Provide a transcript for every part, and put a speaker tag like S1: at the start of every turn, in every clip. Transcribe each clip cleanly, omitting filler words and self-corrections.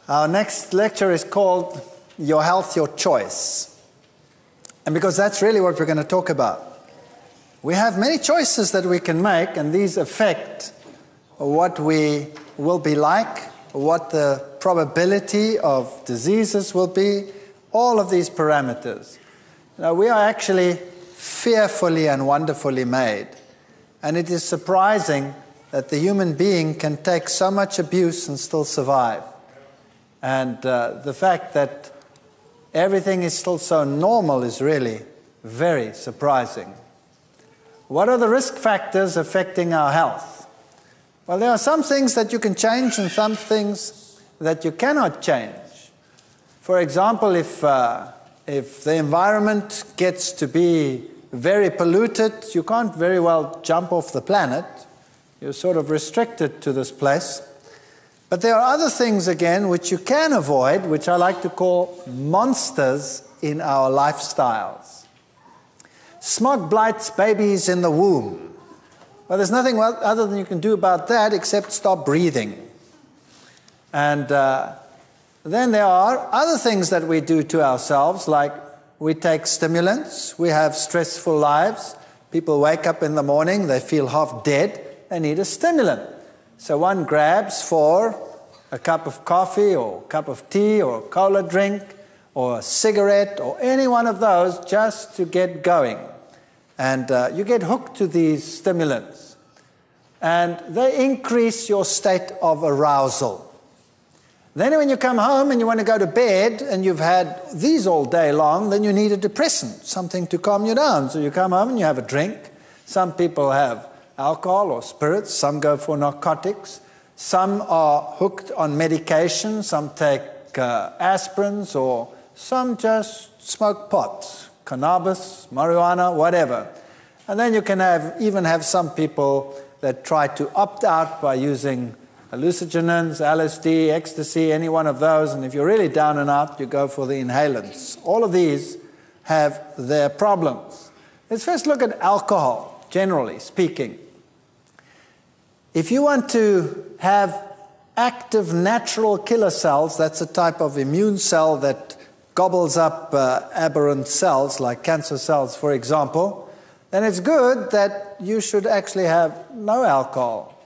S1: Our next lecture is called Your Health, Your Choice. And because that's really what we're going to talk about. We have many choices that we can make, and these affect what we will be like, what the probability of diseases will be, all of these parameters. Now, we are actually fearfully and wonderfully made. And it is surprising that the human being can take so much abuse and still survive. And the fact that everything is still so normal is really very surprising. What are the risk factors affecting our health? Well, there are some things that you can change and some things that you cannot change. For example, if the environment gets to be very polluted, you can't very well jump off the planet. You're sort of restricted to this place. But there are other things, again, which you can avoid, which I like to call monsters in our lifestyles. Smog blights babies in the womb. Well, there's nothing other than you can do about that except stop breathing. And then there are other things that we do to ourselves, like we take stimulants, we have stressful lives. People wake up in the morning, they feel half dead, they need a stimulant. So one grabs for a cup of coffee or a cup of tea or a cola drink or a cigarette or any one of those just to get going. And you get hooked to these stimulants. And they increase your state of arousal. Then when you come home and you want to go to bed and you've had these all day long, then you need a depressant, something to calm you down. So you come home and you have a drink. Some people have alcohol or spirits, some go for narcotics, some are hooked on medication, some take aspirins, or some just smoke pot, cannabis, marijuana, whatever. And then you can even have some people that try to opt out by using hallucinogens, LSD, ecstasy, any one of those, and if you're really down and out, you go for the inhalants. All of these have their problems. Let's first look at alcohol, generally speaking. If you want to have active natural killer cells, that's a type of immune cell that gobbles up aberrant cells, like cancer cells, for example, then it's good that you should actually have no alcohol.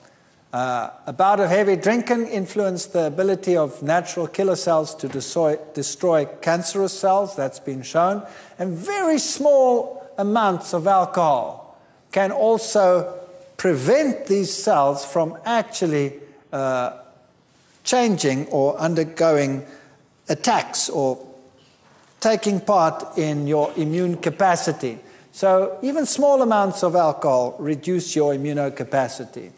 S1: A bout of heavy drinking influenced the ability of natural killer cells to destroy cancerous cells, that's been shown, and very small amounts of alcohol can also prevent these cells from actually changing or undergoing attacks or taking part in your immune capacity. So even small amounts of alcohol reduce your immunocapacity.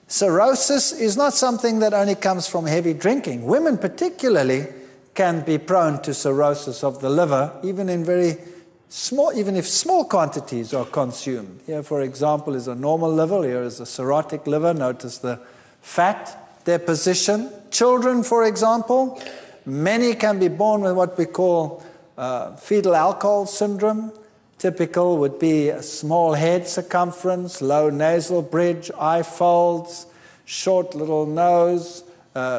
S1: Cirrhosis is not something that only comes from heavy drinking. Women particularly can be prone to cirrhosis of the liver, even if small quantities are consumed. Here, for example, is a normal liver. Here is a cirrhotic liver. Notice the fat deposition. Children, for example, many can be born with what we call fetal alcohol syndrome. Typical would be a small head circumference, low nasal bridge, eye folds, short little nose,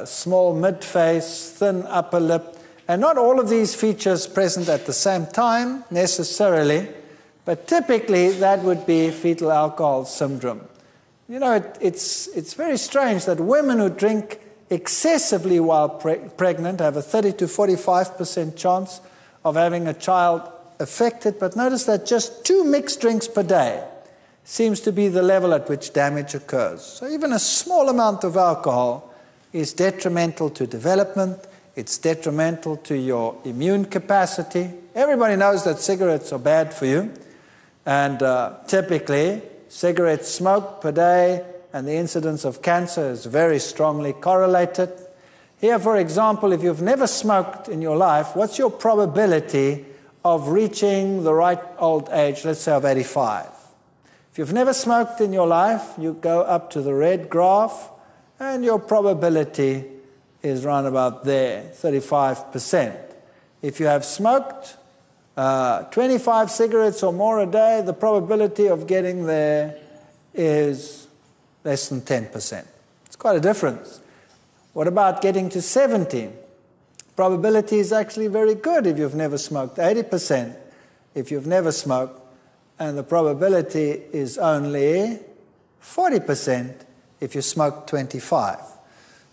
S1: small mid-face, thin upper lip. And not all of these features present at the same time, necessarily, but typically that would be fetal alcohol syndrome. You know, it's very strange that women who drink excessively while pregnant have a 30 to 45% chance of having a child affected, but notice that just 2 mixed drinks per day seems to be the level at which damage occurs. So even a small amount of alcohol is detrimental to development. It's detrimental to your immune capacity. Everybody knows that cigarettes are bad for you. And typically, cigarette smoke per day and the incidence of cancer is very strongly correlated. Here, for example, if you've never smoked in your life, what's your probability of reaching the right old age, let's say of 85? If you've never smoked in your life, you go up to the red graph, and your probability is around about there, 35%. If you have smoked 25 cigarettes or more a day, the probability of getting there is less than 10%. It's quite a difference. What about getting to 70? Probability is actually very good if you've never smoked, 80% if you've never smoked, and the probability is only 40% if you smoke 25.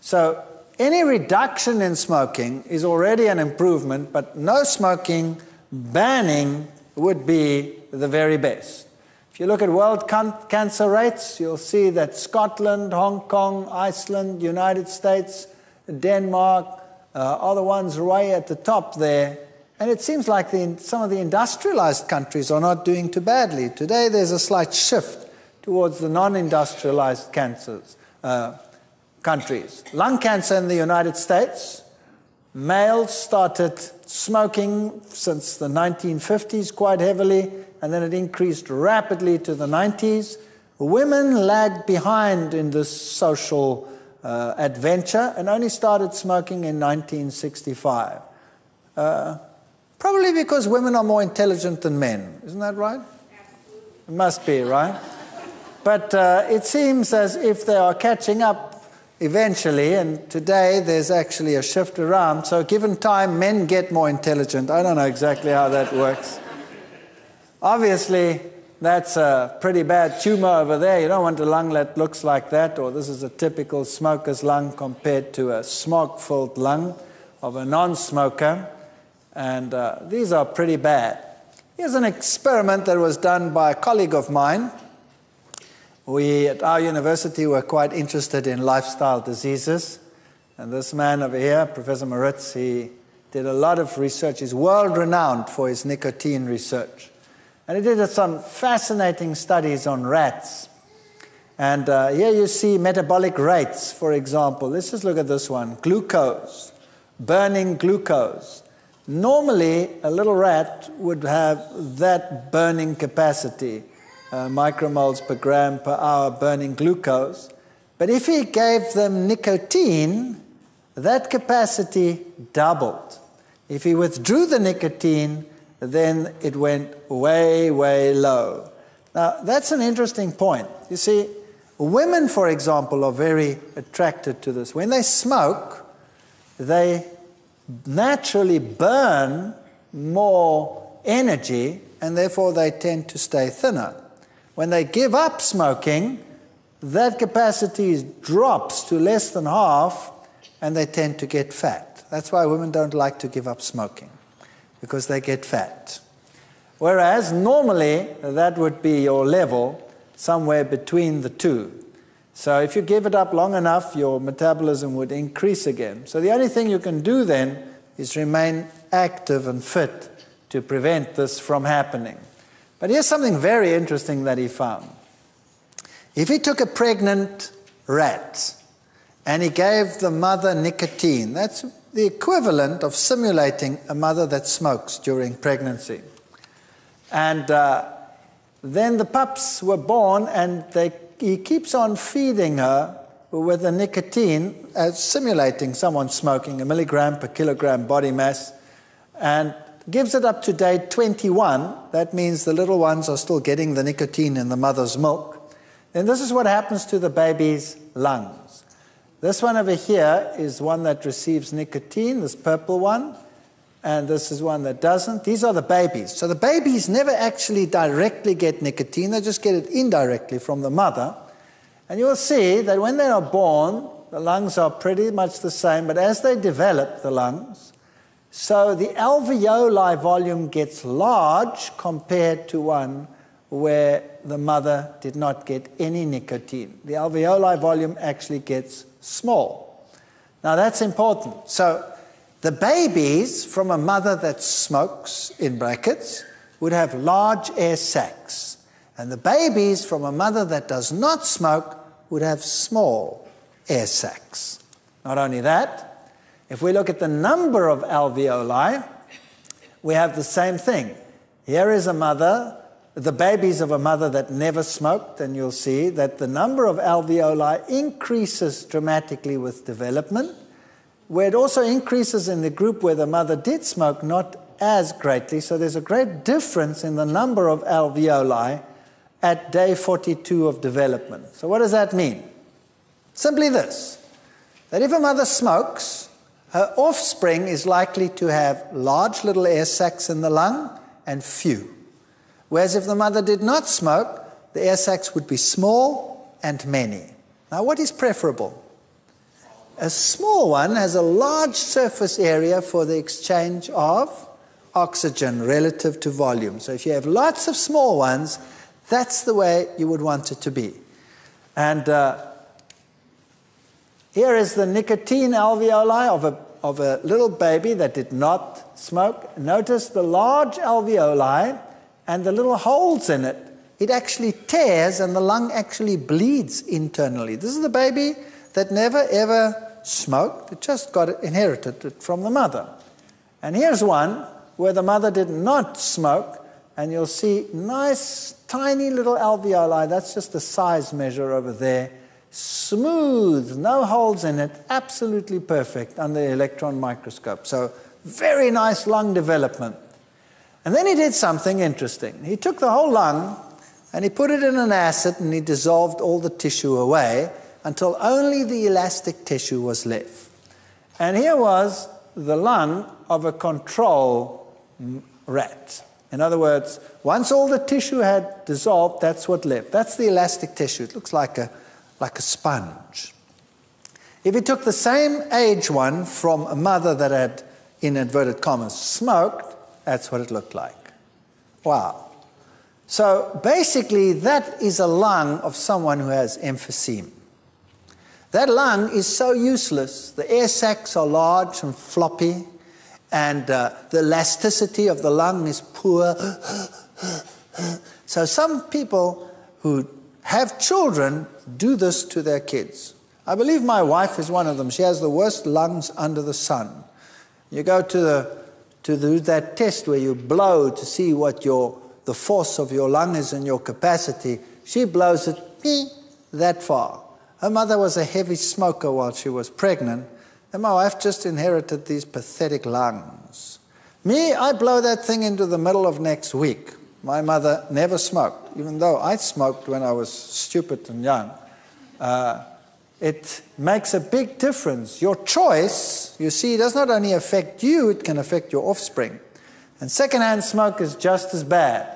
S1: So any reduction in smoking is already an improvement, but no smoking, banning would be the very best. If you look at world cancer rates, you'll see that Scotland, Hong Kong, Iceland, United States, Denmark are the ones way at the top there. And it seems like some of the industrialized countries are not doing too badly. Today there's a slight shift towards the non-industrialized countries. Lung cancer in the United States, males started smoking since the 1950s quite heavily, and then it increased rapidly to the 90s. Women lagged behind in this social adventure and only started smoking in 1965. Probably because women are more intelligent than men. Isn't that right? Absolutely. It must be, right? But it seems as if they are catching up eventually, and today there's actually a shift around. So given time, men get more intelligent. I don't know exactly how that works. Obviously, that's a pretty bad tumor over there. You don't want a lung that looks like that, or this is a typical smoker's lung compared to a smoke-filled lung of a non-smoker. And these are pretty bad. Here's an experiment that was done by a colleague of mine. We at our university were quite interested in lifestyle diseases. And this man over here, Professor Moritz, he did a lot of research. He's world-renowned for his nicotine research. And he did some fascinating studies on rats. And here you see metabolic rates, for example. Let's just look at this one. Glucose, burning glucose. Normally, a little rat would have that burning capacity, micromoles per gram per hour burning glucose. But if he gave them nicotine, that capacity doubled. If he withdrew the nicotine, then it went way, way low. Now, that's an interesting point. You see, women, for example, are very attracted to this. When they smoke, they naturally burn more energy, and therefore they tend to stay thinner. When they give up smoking, that capacity drops to less than half, and they tend to get fat. That's why women don't like to give up smoking, because they get fat. Whereas normally that would be your level somewhere between the two. So if you give it up long enough, your metabolism would increase again. So the only thing you can do then is remain active and fit to prevent this from happening. But here's something very interesting that he found. If he took a pregnant rat and he gave the mother nicotine, that's the equivalent of simulating a mother that smokes during pregnancy. And then the pups were born, and he keeps on feeding her with the nicotine, simulating someone smoking, 1 milligram per kilogram body mass, and gives it up to day 21. That means the little ones are still getting the nicotine in the mother's milk. Then this is what happens to the baby's lungs. This one over here is one that receives nicotine, this purple one, and this is one that doesn't. These are the babies. So the babies never actually directly get nicotine, they just get it indirectly from the mother. And you'll see that when they are born, the lungs are pretty much the same, but as they develop the lungs, so the alveoli volume gets large compared to one where the mother did not get any nicotine. The alveoli volume actually gets small. Now that's important. So the babies from a mother that smokes, in brackets, would have large air sacs. And the babies from a mother that does not smoke would have small air sacs. Not only that, if we look at the number of alveoli, we have the same thing. Here is a mother, the babies of a mother that never smoked, and you'll see that the number of alveoli increases dramatically with development, where it also increases in the group where the mother did smoke, not as greatly. So there's a great difference in the number of alveoli at day 42 of development. So what does that mean? Simply this, that if a mother smokes, her offspring is likely to have large little air sacs in the lung and few. Whereas if the mother did not smoke, the air sacs would be small and many. Now what is preferable? A small one has a large surface area for the exchange of oxygen relative to volume. So if you have lots of small ones, that's the way you would want it to be. And here is the nicotine alveoli of a little baby that did not smoke. Notice the large alveoli and the little holes in it. It actually tears and the lung actually bleeds internally. This is the baby that never ever smoked. It just inherited it from the mother. And here's one where the mother did not smoke, and you'll see nice tiny little alveoli. That's just a size measure over there. Smooth, no holes in it, absolutely perfect under the electron microscope. So very nice lung development. And then he did something interesting. He took the whole lung and he put it in an acid and he dissolved all the tissue away until only the elastic tissue was left. And here was the lung of a control rat. In other words, once all the tissue had dissolved, that's what left. That's the elastic tissue. It looks like a sponge. If you took the same age one from a mother that had, in inverted commas, smoked, that's what it looked like. Wow. So basically, that is a lung of someone who has emphysema. That lung is so useless. The air sacs are large and floppy, and the elasticity of the lung is poor. So some people who have children do this to their kids. I believe my wife is one of them. She has the worst lungs under the sun. You go to that test where you blow to see what the force of your lung is and your capacity. She blows it that far. Her mother was a heavy smoker while she was pregnant, and my wife just inherited these pathetic lungs. Me, I blow that thing into the middle of next week. My mother never smoked, even though I smoked when I was stupid and young. It makes a big difference. Your choice, you see, does not only affect you, it can affect your offspring. And secondhand smoke is just as bad.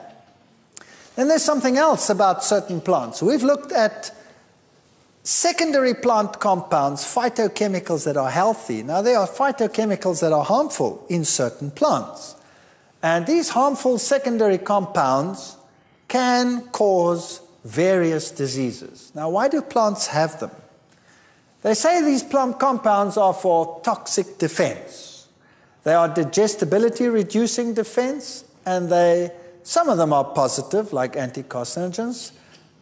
S1: Then there's something else about certain plants. We've looked at secondary plant compounds, phytochemicals that are healthy. Now, there are phytochemicals that are harmful in certain plants. And these harmful secondary compounds can cause various diseases. Now, why do plants have them? They say these plant compounds are for toxic defense. They are digestibility reducing defense, and some of them are positive, like anticarcinogens.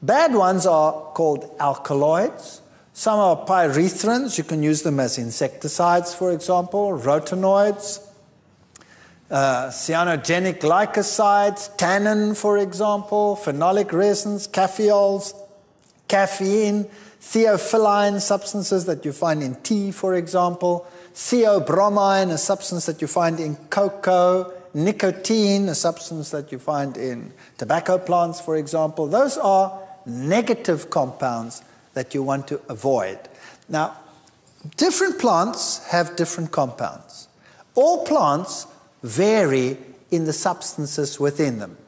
S1: Bad ones are called alkaloids. Some are pyrethrins. You can use them as insecticides, for example, rotinoids, cyanogenic glycosides, tannin, for example, phenolic resins, caffeols, caffeine, theophylline substances that you find in tea, for example, theobromine, a substance that you find in cocoa, nicotine, a substance that you find in tobacco plants, for example. Those are negative compounds that you want to avoid. Now, different plants have different compounds. All plants vary in the substances within them.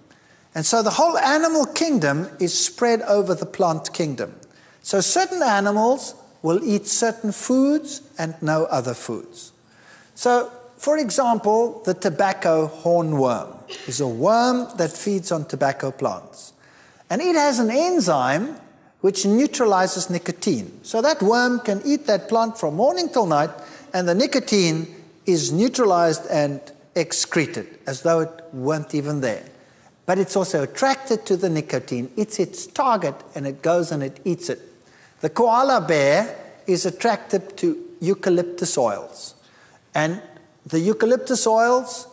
S1: And so the whole animal kingdom is spread over the plant kingdom. So certain animals will eat certain foods and no other foods. So, for example, the tobacco hornworm is a worm that feeds on tobacco plants. And it has an enzyme which neutralizes nicotine. So that worm can eat that plant from morning till night, and the nicotine is neutralized and excreted as though it weren't even there. But it's also attracted to the nicotine. It's its target, and it goes and it eats it. The koala bear is attracted to eucalyptus oils. And the eucalyptus oils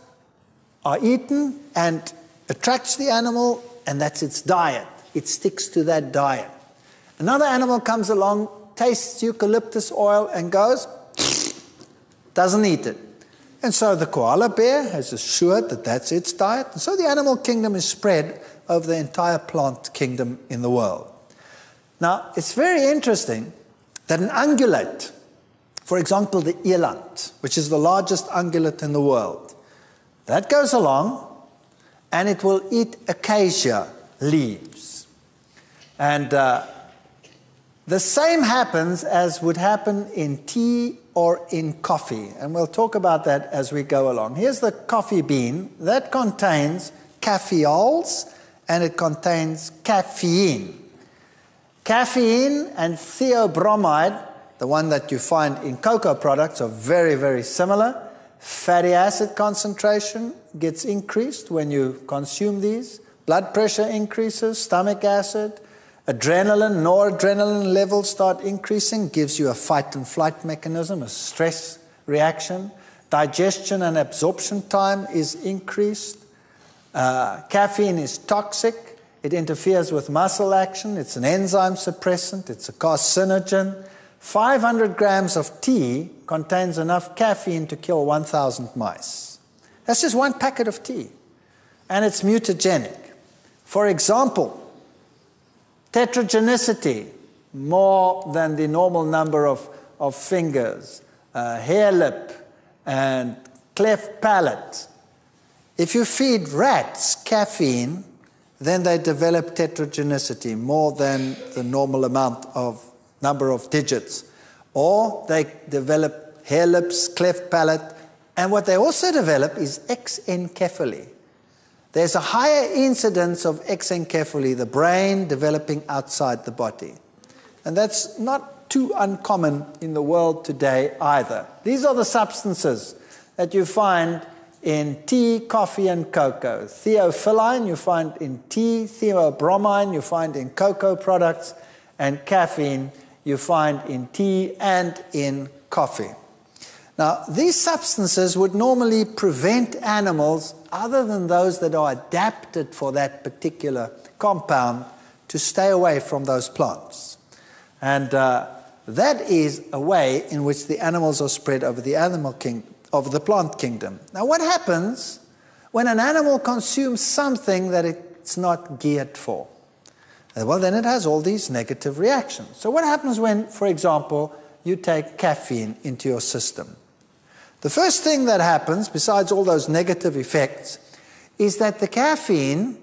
S1: are eaten and attracts the animal, and that's its diet. It sticks to that diet. Another animal comes along, tastes eucalyptus oil and goes, doesn't eat it. And so the koala bear has assured that that's its diet. And so the animal kingdom is spread over the entire plant kingdom in the world. Now, it's very interesting that an ungulate, for example, the eland, which is the largest ungulate in the world, that goes along and it will eat acacia leaves. And the same happens as would happen in tea or in coffee. And we'll talk about that as we go along. Here's the coffee bean. That contains caffeols and it contains caffeine. Caffeine and theobromide, the one that you find in cocoa products, are very, very similar. Fatty acid concentration gets increased when you consume these. Blood pressure increases, stomach acid, adrenaline, noradrenaline levels start increasing, gives you a fight and flight mechanism, a stress reaction. Digestion and absorption time is increased. Caffeine is toxic. It interferes with muscle action. It's an enzyme suppressant. It's a carcinogen. 500 grams of tea contains enough caffeine to kill 1,000 mice. That's just one packet of tea. And it's mutagenic. For example, tetragenicity, more than the normal number of fingers, hair lip, and cleft palate. If you feed rats caffeine, then they develop tetragenicity, more than the normal amount of number of digits. Or they develop hair lips, cleft palate, and what they also develop is exencephaly. There's a higher incidence of exencephaly, the brain developing outside the body. And that's not too uncommon in the world today either. These are the substances that you find in tea, coffee, and cocoa. Theophylline you find in tea, theobromine you find in cocoa products, and caffeine you find in tea and in coffee. Now, these substances would normally prevent animals, other than those that are adapted for that particular compound, to stay away from those plants. And that is a way in which the animals are spread over the over the plant kingdom. Now, what happens when an animal consumes something that it's not geared for? Well, then it has all these negative reactions. So what happens when, for example, you take caffeine into your system? The first thing that happens, besides all those negative effects, is that the caffeine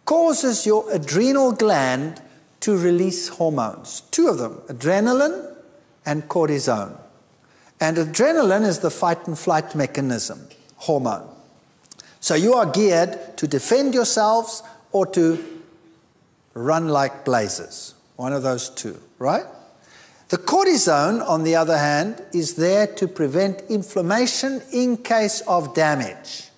S1: causes your adrenal gland to release hormones. Two of them, adrenaline and cortisone. And adrenaline is the fight and flight mechanism, hormone. So you are geared to defend yourselves or to run like blazes. One of those two, right? The cortisone, on the other hand, is there to prevent inflammation in case of damage.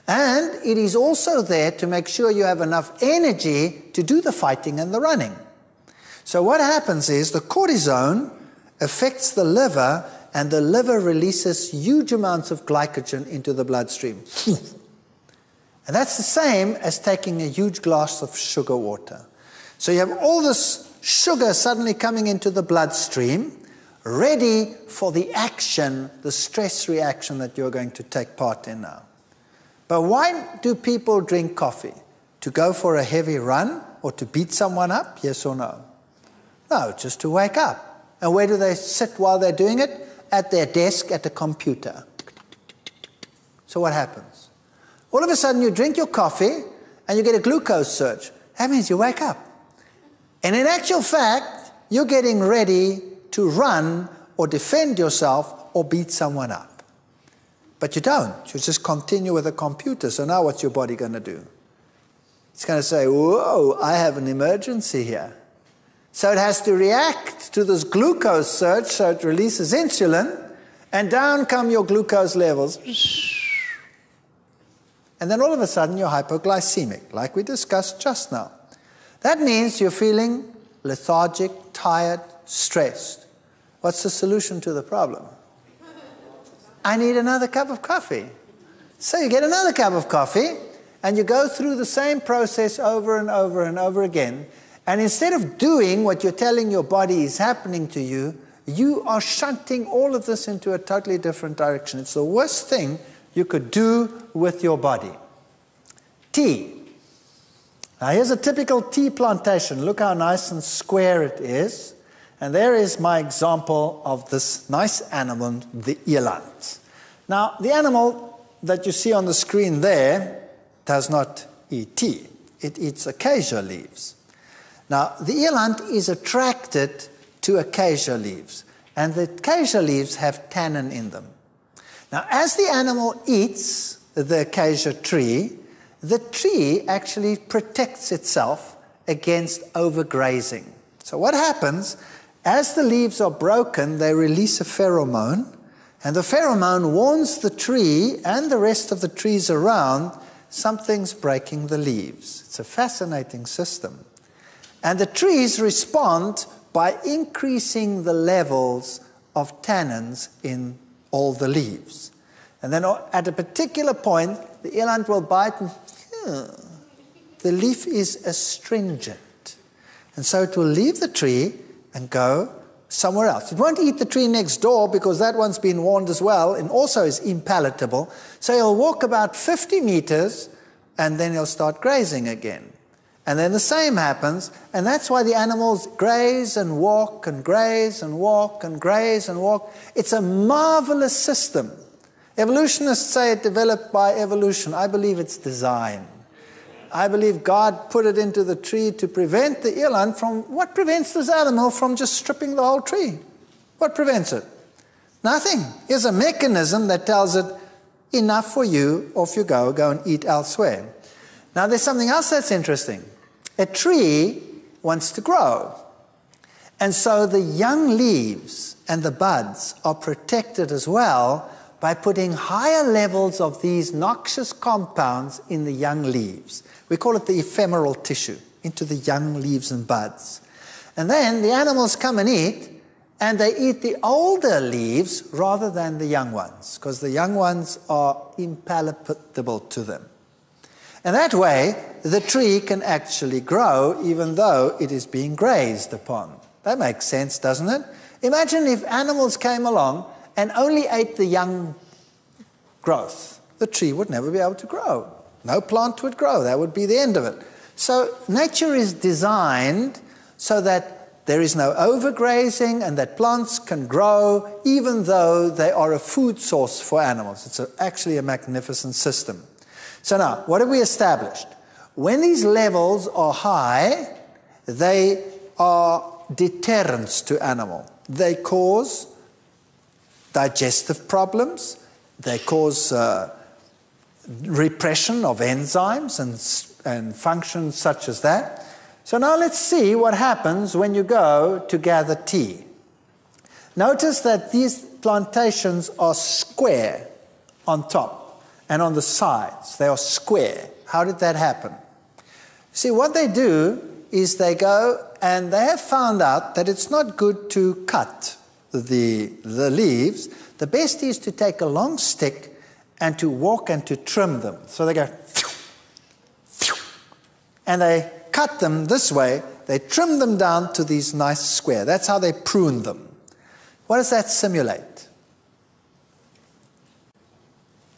S1: And it is also there to make sure you have enough energy to do the fighting and the running. So what happens is the cortisone affects the liver, and the liver releases huge amounts of glycogen into the bloodstream. And that's the same as taking a huge glass of sugar water. So you have all this sugar suddenly coming into the bloodstream, ready for the action, the stress reaction that you're going to take part in now. But why do people drink coffee? To go for a heavy run or to beat someone up? Yes or no? No, just to wake up. And where do they sit while they're doing it? At their desk at a computer. So what happens? All of a sudden you drink your coffee and you get a glucose surge. That means you wake up. And in actual fact, you're getting ready to run or defend yourself or beat someone up. But you don't. You just continue with the computer. So now what's your body going to do? It's going to say, whoa, I have an emergency here. So it has to react to this glucose surge, so it releases insulin, and down come your glucose levels. And then all of a sudden you're hypoglycemic, like we discussed just now. That means you're feeling lethargic, tired, stressed. What's the solution to the problem? I need another cup of coffee. So you get another cup of coffee, and you go through the same process over and over and over again. And instead of doing what you're telling your body is happening to you, you are shunting all of this into a totally different direction. It's the worst thing you could do with your body. Tea. Now here's a typical tea plantation. Look how nice and square it is. And there is my example of this nice animal, the eland. Now, the animal that you see on the screen there does not eat tea. It eats acacia leaves. Now, the eland is attracted to acacia leaves, and the acacia leaves have tannin in them. Now, as the animal eats the acacia tree, the tree actually protects itself against overgrazing. So what happens, as the leaves are broken, they release a pheromone, and the pheromone warns the tree and the rest of the trees around something's breaking the leaves. It's a fascinating system. And the trees respond by increasing the levels of tannins in all the leaves. And then at a particular point, the eland will bite and the leaf is astringent. And so it will leave the tree and go somewhere else. It won't eat the tree next door because that one's been warned as well and also is impalatable. So he'll walk about 50 meters and then he'll start grazing again. And then the same happens, and that's why the animals graze and walk and graze and walk and graze and walk. It's a marvelous system. Evolutionists say it developed by evolution. I believe it's design. I believe God put it into the tree to prevent the eland from... What prevents this animal from just stripping the whole tree? What prevents it? Nothing. Here's a mechanism that tells it, enough for you, off you go and eat elsewhere. Now there's something else that's interesting. A tree wants to grow. And so the young leaves and the buds are protected as well by putting higher levels of these noxious compounds in the young leaves. We call it the ephemeral tissue, into the young leaves and buds. And then the animals come and eat, and they eat the older leaves rather than the young ones, because the young ones are impalatable to them. And that way, the tree can actually grow even though it is being grazed upon. That makes sense, doesn't it? Imagine if animals came along and only ate the young growth. The tree would never be able to grow. No plant would grow. That would be the end of it. So nature is designed so that there is no overgrazing and that plants can grow even though they are a food source for animals. It's actually a magnificent system. So now, what have we established? When these levels are high, they are deterrents to animal. They cause digestive problems. They cause repression of enzymes and functions such as that. So now let's see what happens when you go to gather tea. Notice that these plantations are square on top and on the sides. They are square. How did that happen? See, what they do is they go and they have found out that it's not good to cut the leaves. The best is to take a long stick and to walk and to trim them. So they go, and they cut them this way. They trim them down to these nice square. That's how they prune them. What does that simulate?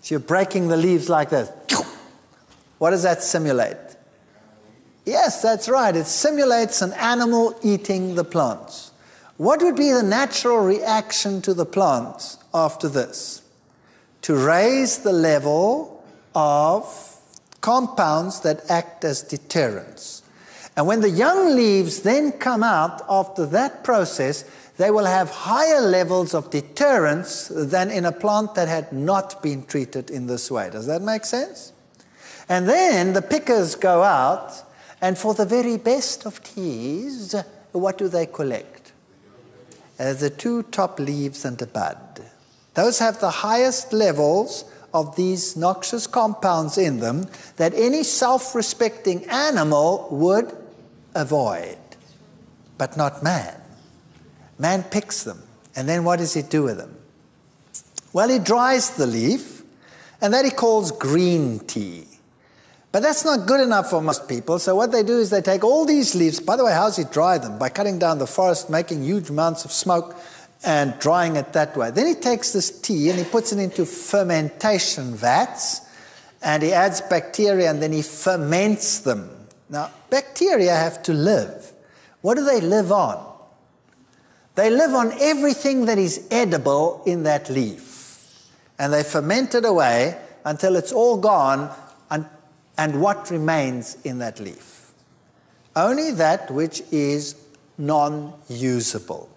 S1: So you're breaking the leaves like that. What does that simulate? Yes, that's right. It simulates an animal eating the plants. What would be the natural reaction to the plants after this? To raise the level of compounds that act as deterrents. And when the young leaves then come out after that process, they will have higher levels of deterrence than in a plant that had not been treated in this way. Does that make sense? And then the pickers go out, and for the very best of teas, what do they collect? The two top leaves and a bud. Those have the highest levels of these noxious compounds in them that any self-respecting animal would avoid, but not man. Man picks them. And then what does he do with them? Well, he dries the leaf, and that he calls green tea. But that's not good enough for most people. So what they do is they take all these leaves. By the way, how does he dry them? By cutting down the forest, making huge amounts of smoke, and drying it that way. Then he takes this tea and he puts it into fermentation vats, and he adds bacteria, and then he ferments them. Now, bacteria have to live. What do they live on? They live on everything that is edible in that leaf. And they ferment it away until it's all gone, and what remains in that leaf? Only that which is non-usable.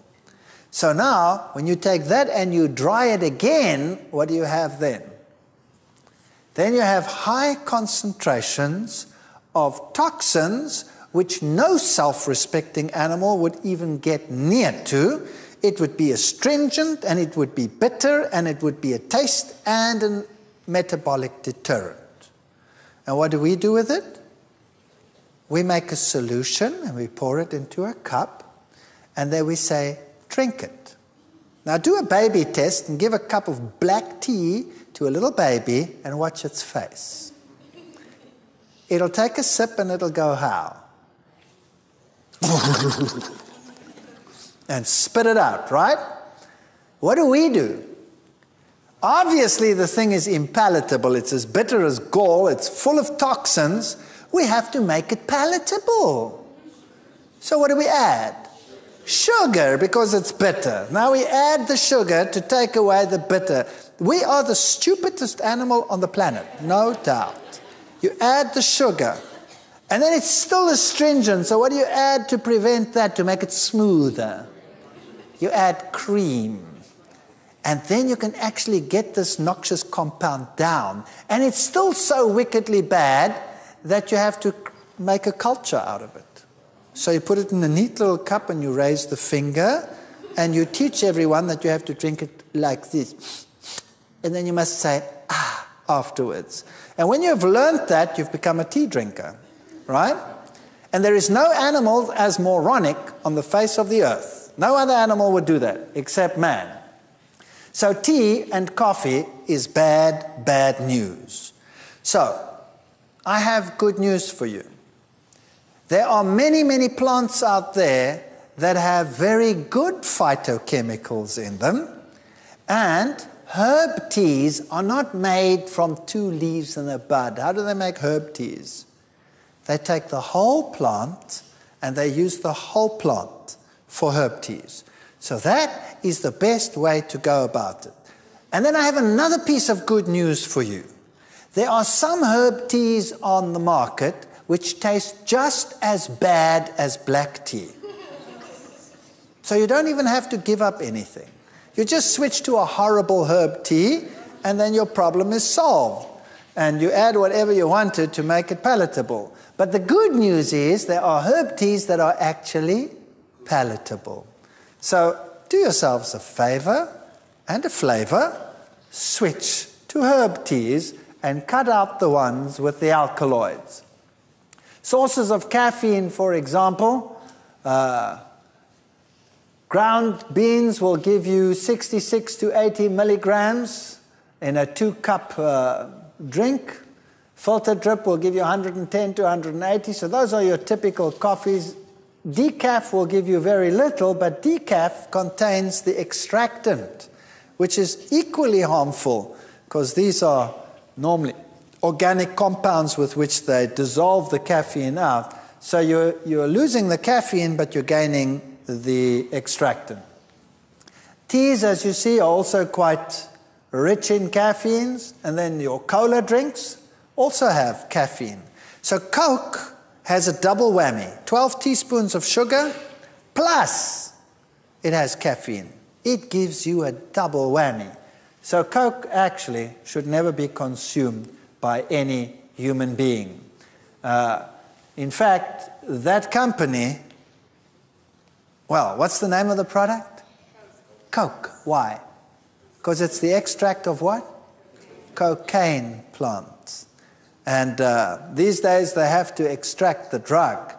S1: So now, when you take that and you dry it again, what do you have then? Then you have high concentrations of toxins which no self-respecting animal would even get near to. It would be astringent, and it would be bitter, and it would be a taste and a metabolic deterrent. And what do we do with it? We make a solution, and we pour it into a cup, and then we say, drink it. Now do a baby test and give a cup of black tea to a little baby and watch its face. It'll take a sip and it'll go, how? And spit it out, right? What do? Obviously the thing is impalatable. It's as bitter as gall. It's full of toxins. We have to make it palatable. So what do we add? Sugar, because it's bitter. Now we add the sugar to take away the bitter. We are the stupidest animal on the planet, no doubt. You add the sugar, and then it's still astringent. So what do you add to prevent that, to make it smoother? You add cream. And then you can actually get this noxious compound down. And it's still so wickedly bad that you have to make a culture out of it. So you put it in a neat little cup and you raise the finger and you teach everyone that you have to drink it like this. And then you must say, afterwards. And when you've learned that, you've become a tea drinker, right? And there is no animal as moronic on the face of the earth. No other animal would do that except man. So tea and coffee is bad, bad news. So I have good news for you. There are many, many plants out there that have very good phytochemicals in them, and herb teas are not made from 2 leaves and a bud. How do they make herb teas? They take the whole plant and they use the whole plant for herb teas. So that is the best way to go about it. And then I have another piece of good news for you. There are some herb teas on the market which taste just as bad as black tea. So you don't even have to give up anything. You just switch to a horrible herb tea, and then your problem is solved. And you add whatever you wanted to make it palatable. But the good news is there are herb teas that are actually palatable. So do yourselves a favor and a flavor. Switch to herb teas and cut out the ones with the alkaloids. Sources of caffeine, for example, ground beans will give you 66 to 80 milligrams in a 2-cup drink. Filter drip will give you 110 to 180. So those are your typical coffees. Decaf will give you very little, but decaf contains the extractant, which is equally harmful because these are normally organic compounds with which they dissolve the caffeine out. So you're losing the caffeine, but you're gaining the extractant. Teas, as you see, are also quite rich in caffeines, and then your cola drinks also have caffeine. So Coke has a double whammy. 12 teaspoons of sugar, plus it has caffeine. It gives you a double whammy. So Coke actually should never be consumed by any human being. In fact, that company, well, what's the name of the product? Coke. Why? Because it's the extract of what? Cocaine plants. And these days they have to extract the drug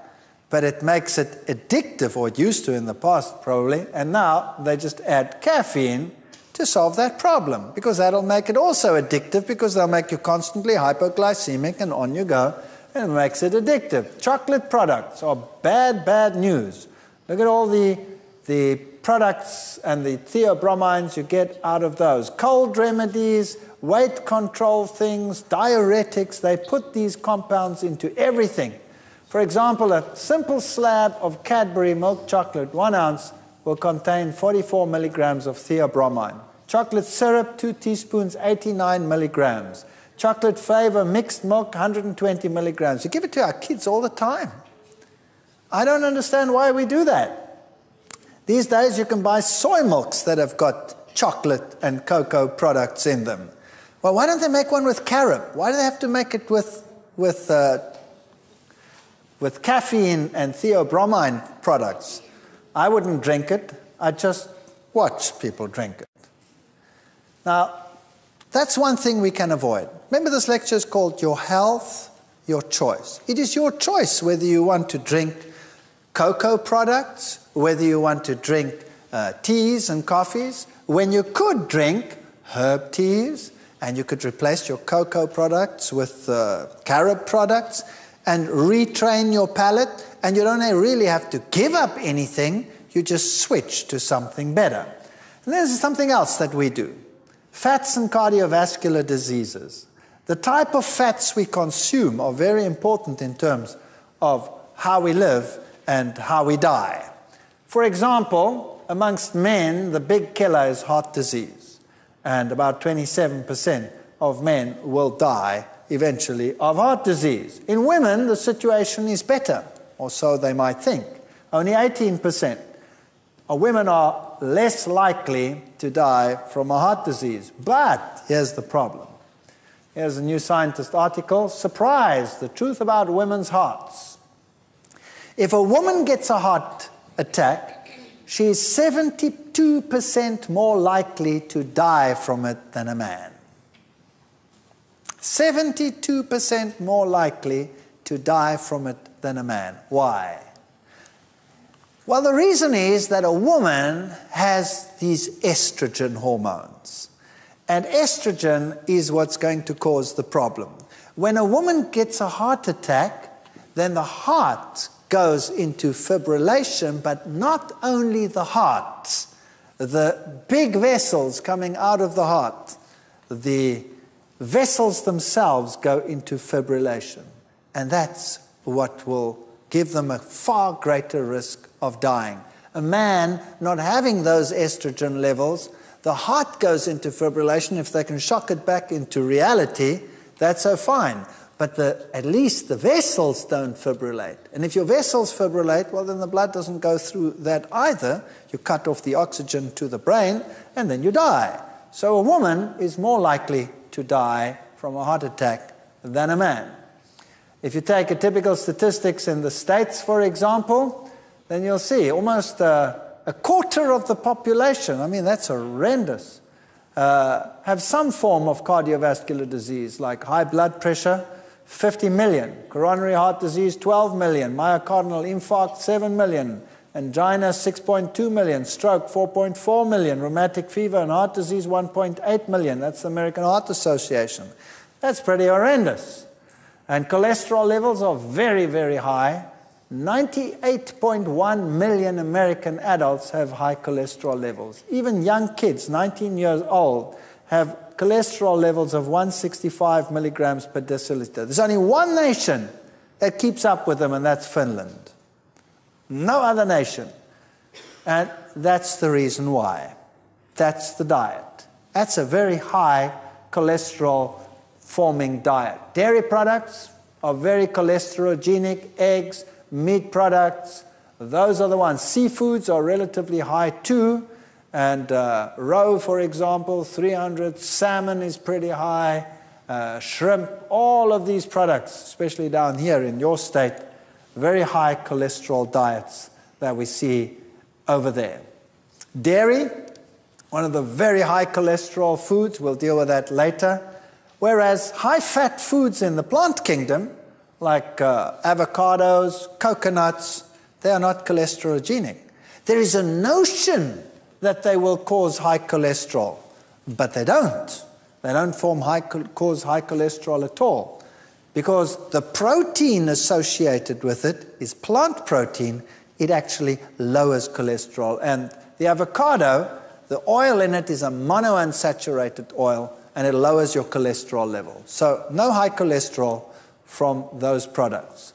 S1: but it makes it addictive, or it used to in the past probably, and now they just add caffeine to solve that problem, because that'll make it also addictive, because they'll make you constantly hypoglycemic and on you go, and it makes it addictive. Chocolate products are bad, bad news. Look at all the products and the theobromines you get out of those. Cold remedies, weight control things, diuretics, they put these compounds into everything. For example, a simple slab of Cadbury milk chocolate, 1 ounce, will contain 44 milligrams of theobromine. Chocolate syrup, 2 teaspoons, 89 milligrams. Chocolate flavor, mixed milk, 120 milligrams. You give it to our kids all the time. I don't understand why we do that. These days you can buy soy milks that have got chocolate and cocoa products in them. Well, why don't they make one with carob? Why do they have to make it with caffeine and theobromine products? I wouldn't drink it. I'd just watch people drink it. Now, that's one thing we can avoid. Remember, this lecture is called Your Health, Your Choice. It is your choice whether you want to drink cocoa products, whether you want to drink teas and coffees, when you could drink herb teas, and you could replace your cocoa products with carob products and retrain your palate, and you don't really have to give up anything, you just switch to something better. And there's something else that we do. Fats and cardiovascular diseases. The type of fats we consume are very important in terms of how we live and how we die. For example, amongst men, the big killer is heart disease. And about 27% of men will die eventually of heart disease. In women, the situation is better, or so they might think. Only 18% of women are less likely to die from a heart disease. But here's the problem. Here's a New Scientist article. Surprise, the truth about women's hearts. If a woman gets a heart attack, she is 72% more likely to die from it than a man. 72% more likely to die from it than a man. Why? Well, the reason is that a woman has these estrogen hormones. And estrogen is what's going to cause the problem. When a woman gets a heart attack, then the heart goes into fibrillation, but not only the heart. The big vessels coming out of the heart, the vessels themselves go into fibrillation. And that's what will give them a far greater risk of dying. A man not having those estrogen levels, the heart goes into fibrillation. If they can shock it back into reality, that's so fine. But at least the vessels don't fibrillate. And if your vessels fibrillate, well, then the blood doesn't go through that either. You cut off the oxygen to the brain, and then you die. So a woman is more likely to die from a heart attack than a man. If you take a typical statistics in the States, for example, then you'll see almost a quarter of the population, I mean, that's horrendous, have some form of cardiovascular disease, like high blood pressure, 50 million, coronary heart disease, 12 million, myocardial infarct, 7 million, angina, 6.2 million, stroke, 4.4 million, rheumatic fever and heart disease, 1.8 million. That's the American Heart Association. That's pretty horrendous. And cholesterol levels are very, very high. 98.1 million American adults have high cholesterol levels. Even young kids, 19 years old, have cholesterol levels of 165 milligrams per deciliter. There's only one nation that keeps up with them, and that's Finland. No other nation. And that's the reason why. That's the diet. That's a very high cholesterol-forming diet. Dairy products are very cholesterogenic. Eggs, meat products, those are the ones. Seafoods are relatively high too. And roe, for example, 300. Salmon is pretty high. Shrimp, all of these products, especially down here in your state, very high cholesterol diets that we see over there. Dairy, one of the very high cholesterol foods. We'll deal with that later. Whereas high-fat foods in the plant kingdom, like avocados, coconuts, They are not cholesterologenic. There is a notion that they will cause high cholesterol, but they don't. They don't cause high cholesterol at all, because the protein associated with it is plant protein. It actually lowers cholesterol. And the avocado, the oil in it is a monounsaturated oil, and it lowers your cholesterol level. So no high cholesterol from those products.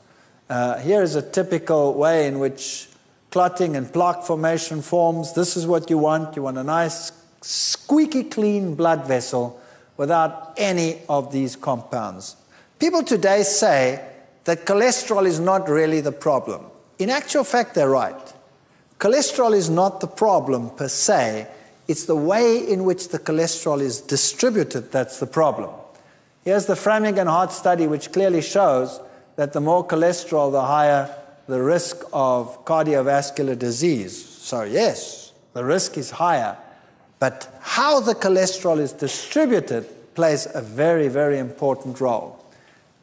S1: Here is a typical way in which clotting and plaque formation forms. This is what you want. You want a nice, squeaky clean blood vessel without any of these compounds. People today say that cholesterol is not really the problem. In actual fact, they're right. Cholesterol is not the problem per se. It's the way in which the cholesterol is distributed that's the problem. Here's the Framingham heart study, which clearly shows that the more cholesterol, the higher the risk of cardiovascular disease. So yes, the risk is higher, but how the cholesterol is distributed plays a very, very important role.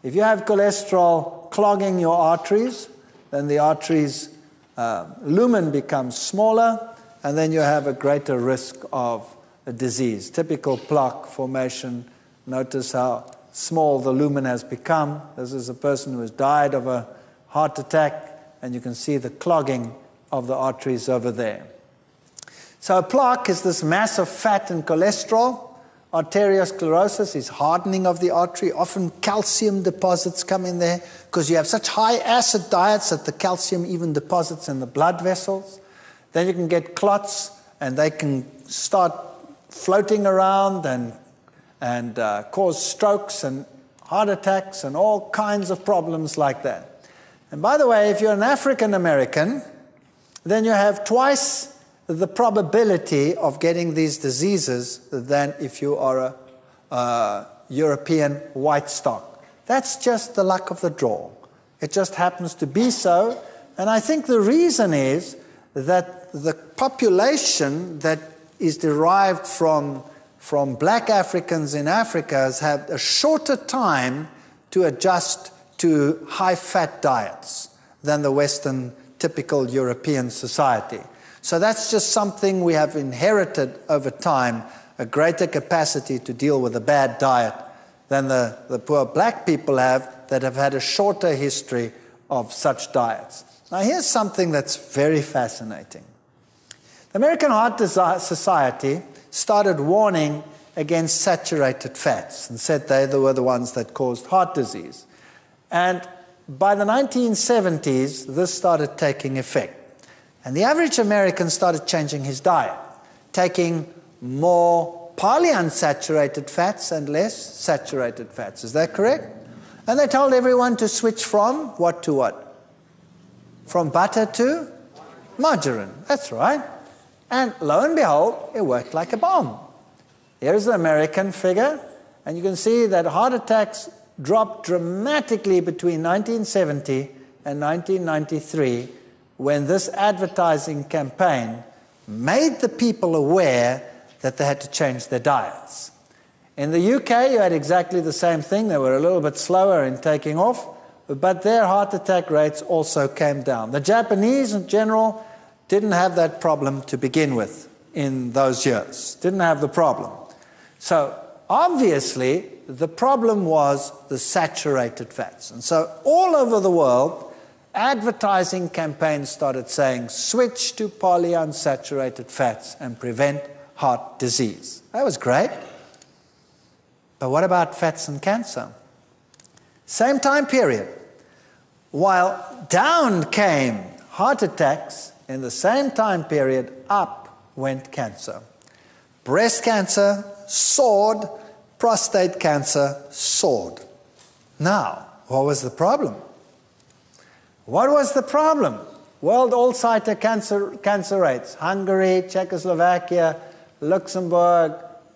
S1: If you have cholesterol clogging your arteries, then the arteries' lumen becomes smaller, and then you have a greater risk of a disease. Typical plaque formation. Notice how small the lumen has become. This is a person who has died of a heart attack, and you can see the clogging of the arteries over there. So a plaque is this mass of fat and cholesterol. Arteriosclerosis is hardening of the artery. Often calcium deposits come in there because you have such high acid diets that the calcium even deposits in the blood vessels. Then you can get clots, and they can start floating around and cause strokes and heart attacks and all kinds of problems like that. And by the way, if you're an African American, then you have twice the probability of getting these diseases than if you are a European white stock. That's just the luck of the draw. It just happens to be so. And I think the reason is that the population that is derived from black Africans in Africa has had a shorter time to adjust to high-fat diets than the Western typical European society. So that's just something we have inherited over time, a greater capacity to deal with a bad diet than the poor black people have that have had a shorter history of such diets. Now here's something that's very fascinating. The American Heart Society started warning against saturated fats and said they were the ones that caused heart disease. And by the 1970s, this started taking effect. And the average American started changing his diet, taking more polyunsaturated fats and less saturated fats. Is that correct? And they told everyone to switch from what to what? From butter to margarine. That's right. And lo and behold, it worked like a bomb. Here's the American figure, and you can see that heart attacks dropped dramatically between 1970 and 1993 when this advertising campaign made the people aware that they had to change their diets. In the UK, you had exactly the same thing. They were a little bit slower in taking off, but their heart attack rates also came down. The Japanese, in general, didn't have that problem to begin with in those years. Didn't have the problem. So, obviously, the problem was the saturated fats. And so, all over the world, advertising campaigns started saying, switch to polyunsaturated fats and prevent heart disease. That was great. But what about fats and cancer? Same time period. While down came heart attacks, in the same time period, up went cancer. Breast cancer soared, prostate cancer soared. Now, what was the problem? What was the problem? World all-sider cancer rates. Hungary, Czechoslovakia, Luxembourg,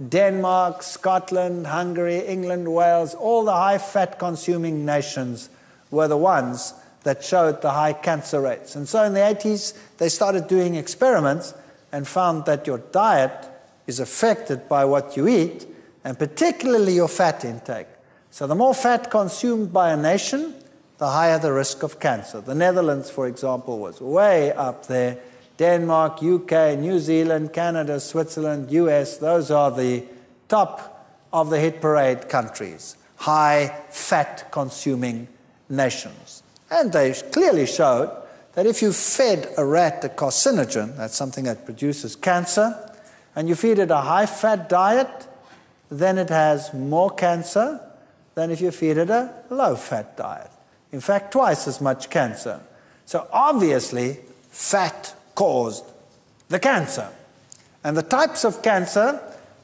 S1: Denmark, Scotland, Hungary, England, Wales, all the high-fat consuming nations were the ones that showed the high cancer rates. And so in the 80s, they started doing experiments and found that your diet is affected by what you eat, and particularly your fat intake. So the more fat consumed by a nation, the higher the risk of cancer. The Netherlands, for example, was way up there. Denmark, UK, New Zealand, Canada, Switzerland, US, those are the top of the hit parade countries, high fat consuming nations. And they clearly showed that if you fed a rat a carcinogen, that's something that produces cancer, and you feed it a high fat diet, then it has more cancer than if you feed it a low fat diet. In fact, twice as much cancer. So obviously, fat caused the cancer. And the types of cancer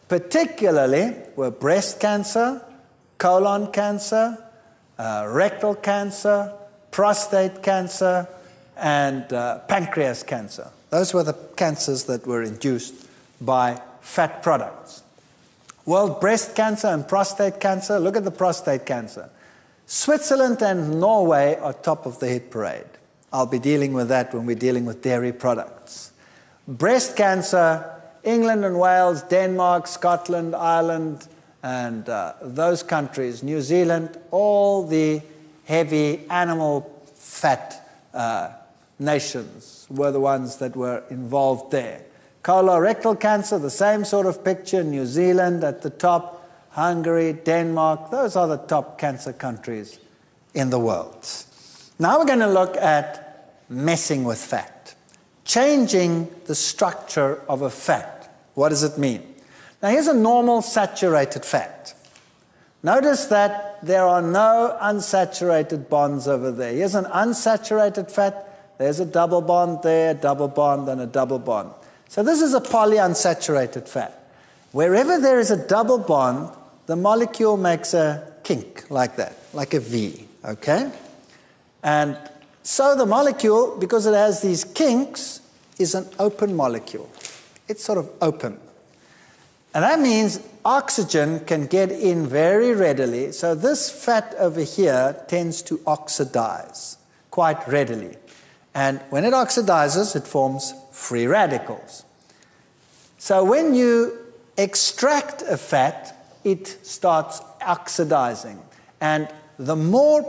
S1: particularly were breast cancer, colon cancer, rectal cancer, prostate cancer, and pancreas cancer. Those were the cancers that were induced by fat products. Well, breast cancer and prostate cancer, look at the prostate cancer. Switzerland and Norway are top of the hit parade. I'll be dealing with that when we're dealing with dairy products. Breast cancer, England and Wales, Denmark, Scotland, Ireland, and those countries, New Zealand, all the heavy animal fat nations were the ones that were involved there. Colorectal cancer, the same sort of picture, New Zealand at the top, Hungary, Denmark, those are the top cancer countries in the world. Now we're going to look at messing with fat, changing the structure of a fat. What does it mean? Now here's a normal saturated fat. Notice that there are no unsaturated bonds over there. Here's an unsaturated fat, there's a double bond there, a double bond, and a double bond. So this is a polyunsaturated fat. Wherever there is a double bond, the molecule makes a kink like that, like a V, okay? And so the molecule, because it has these kinks, is an open molecule. It's sort of open. And that means oxygen can get in very readily. So this fat over here tends to oxidize quite readily. And when it oxidizes, it forms free radicals. So when you extract a fat, it starts oxidizing. And the more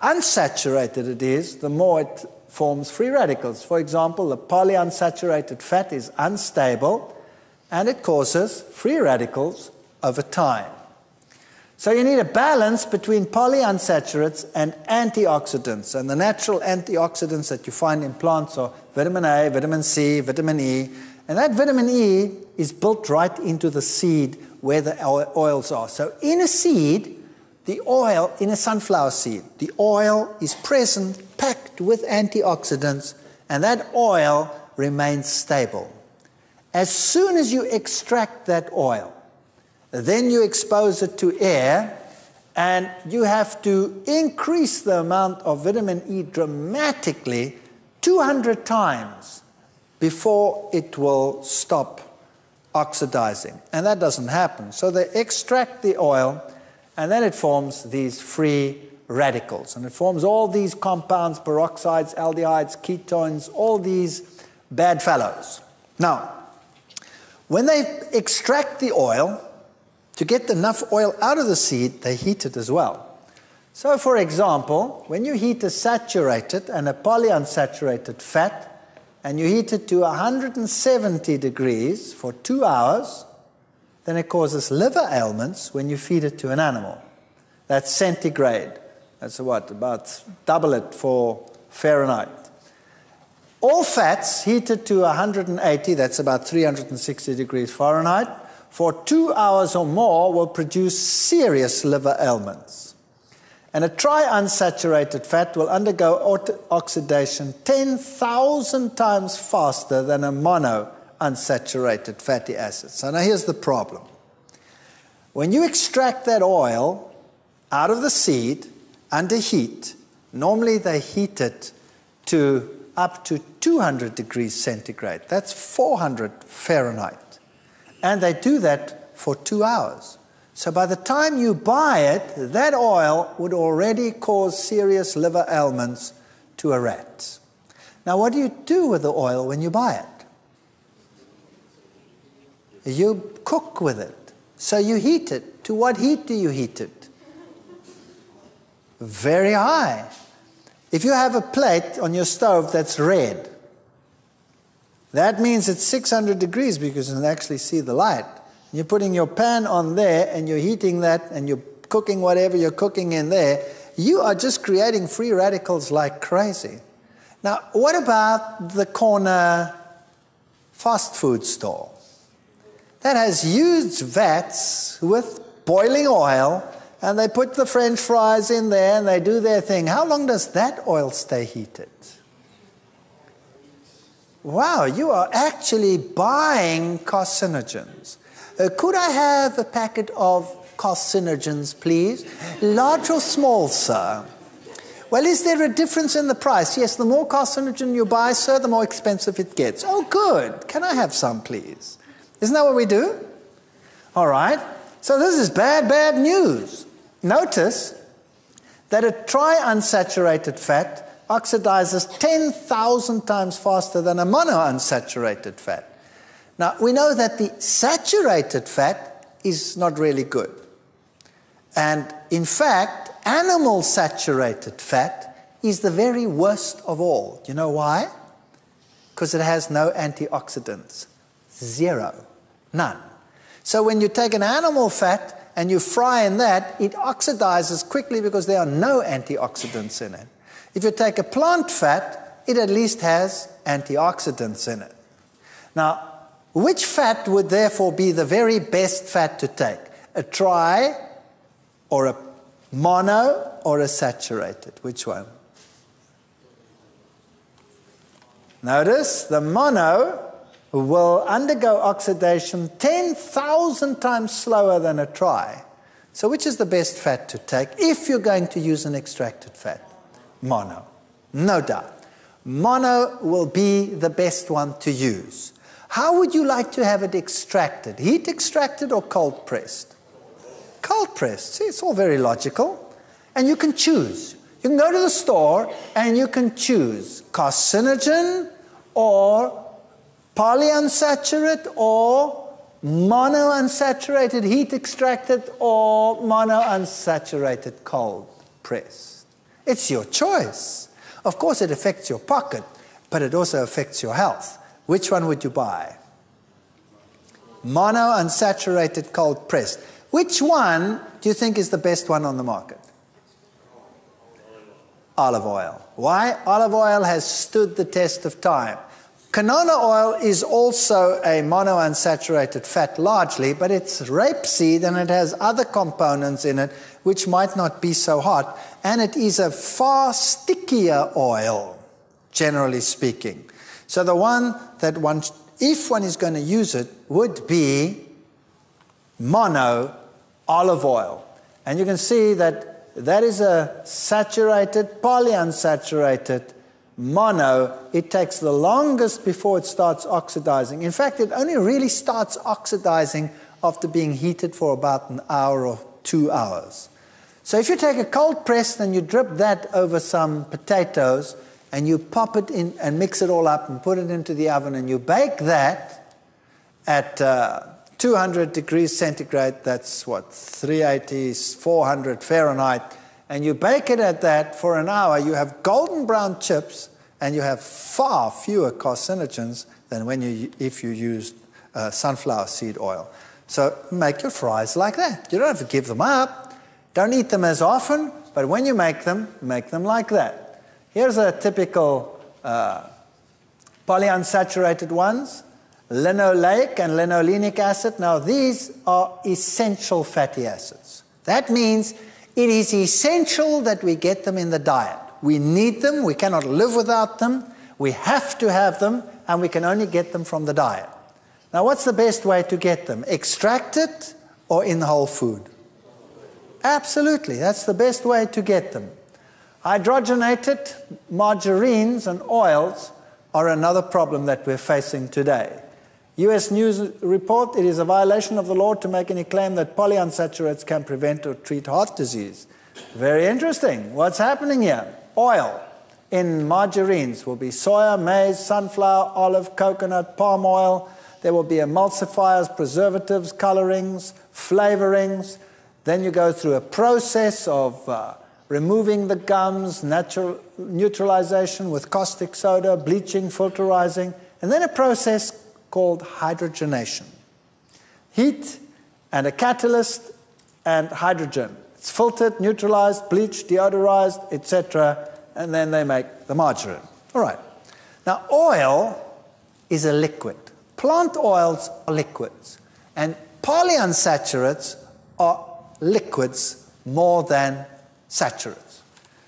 S1: unsaturated it is, the more it forms free radicals. For example, the polyunsaturated fat is unstable, and it causes free radicals over time. So you need a balance between polyunsaturates and antioxidants. And the natural antioxidants that you find in plants are vitamin A, vitamin C, vitamin E. And that vitamin E is built right into the seed where the oils are. So in a seed, the oil, in a sunflower seed, the oil is present, packed with antioxidants, and that oil remains stable. As soon as you extract that oil, then you expose it to air, and you have to increase the amount of vitamin E dramatically 200 times before it will stop oxidizing. And that doesn't happen. So they extract the oil, and then it forms these free radicals. And it forms all these compounds, peroxides, aldehydes, ketones, all these bad fellows. Now, when they extract the oil, to get enough oil out of the seed, they heat it as well. So, for example, when you heat a saturated and a polyunsaturated fat, and you heat it to 170 degrees for 2 hours, then it causes liver ailments when you feed it to an animal. That's centigrade. That's what, about double it for Fahrenheit. All fats heated to 180, that's about 360 degrees Fahrenheit, for 2 hours or more will produce serious liver ailments. And a triunsaturated fat will undergo oxidation 10,000 times faster than a monounsaturated fatty acid. So now here's the problem. When you extract that oil out of the seed under heat, normally they heat it to up to 200 degrees centigrade. That's 400 Fahrenheit. And they do that for 2 hours. So by the time you buy it, that oil would already cause serious liver ailments to a rat. Now, what do you do with the oil when you buy it? You cook with it. So you heat it. To what heat do you heat it? Very high. If you have a plate on your stove that's red, that means it's 600 degrees because you can actually see the light. You're putting your pan on there and you're heating that and you're cooking whatever you're cooking in there. You are just creating free radicals like crazy. Now, what about the corner fast food store? That has huge vats with boiling oil, and they put the French fries in there and they do their thing. How long does that oil stay heated? Wow, you are actually buying carcinogens. Could I have a packet of carcinogens, please? Large or small, sir? Well, is there a difference in the price? Yes, the more carcinogen you buy, sir, the more expensive it gets. Oh, good. Can I have some, please? Isn't that what we do? All right. So this is bad, bad news. Notice that a triunsaturated fat oxidizes 10,000 times faster than a monounsaturated fat. Now, we know that the saturated fat is not really good. And in fact, animal saturated fat is the very worst of all. You know why? Because it has no antioxidants. Zero. None. So when you take an animal fat and you fry in that, it oxidizes quickly because there are no antioxidants in it. If you take a plant fat, it at least has antioxidants in it. Now, which fat would therefore be the very best fat to take? A tri or a mono or a saturated? Which one? Notice the mono will undergo oxidation 10,000 times slower than a tri. So which is the best fat to take if you're going to use an extracted fat? Mono. No doubt. Mono will be the best one to use. How would you like to have it extracted? Heat extracted or cold pressed? Cold pressed. See, it's all very logical. And you can choose. You can go to the store and you can choose carcinogen or polyunsaturated or monounsaturated heat extracted or monounsaturated cold pressed. It's your choice. Of course, it affects your pocket, but it also affects your health. Which one would you buy? Monounsaturated cold pressed. Which one do you think is the best one on the market? Olive oil. Why? Olive oil has stood the test of time. Canola oil is also a monounsaturated fat largely, but it's rapeseed and it has other components in it which might not be so hot, and it is a far stickier oil, generally speaking. So the one that one, if one is going to use it, would be mono olive oil. And you can see that that is a saturated, polyunsaturated mono. It takes the longest before it starts oxidizing. In fact, it only really starts oxidizing after being heated for about an hour or 2 hours. So if you take a cold press and you drip that over some potatoes and you pop it in and mix it all up and put it into the oven and you bake that at 200 degrees centigrade, that's what, 380, 400 Fahrenheit, and you bake it at that for an hour, you have golden brown chips and you have far fewer carcinogens than if you used sunflower seed oil. So make your fries like that. You don't have to give them up. Don't eat them as often, but when you make them like that. Here's a typical polyunsaturated ones, linoleic and linolenic acid. Now these are essential fatty acids. That means it is essential that we get them in the diet. We need them, we cannot live without them, we have to have them, and we can only get them from the diet. Now what's the best way to get them? Extracted or in whole food? Absolutely, that's the best way to get them. Hydrogenated margarines and oils are another problem that we're facing today. US News report, it is a violation of the law to make any claim that polyunsaturates can prevent or treat heart disease. Very interesting. What's happening here? Oil in margarines will be soya, maize, sunflower, olive, coconut, palm oil. There will be emulsifiers, preservatives, colorings, flavorings. Then you go through a process of removing the gums, neutralization with caustic soda, bleaching, filterizing, and then a process called hydrogenation. Heat and a catalyst and hydrogen. It's filtered, neutralized, bleached, deodorized, etc., and then they make the margarine. All right. Now, oil is a liquid. Plant oils are liquids, and polyunsaturates are liquids more than saturates.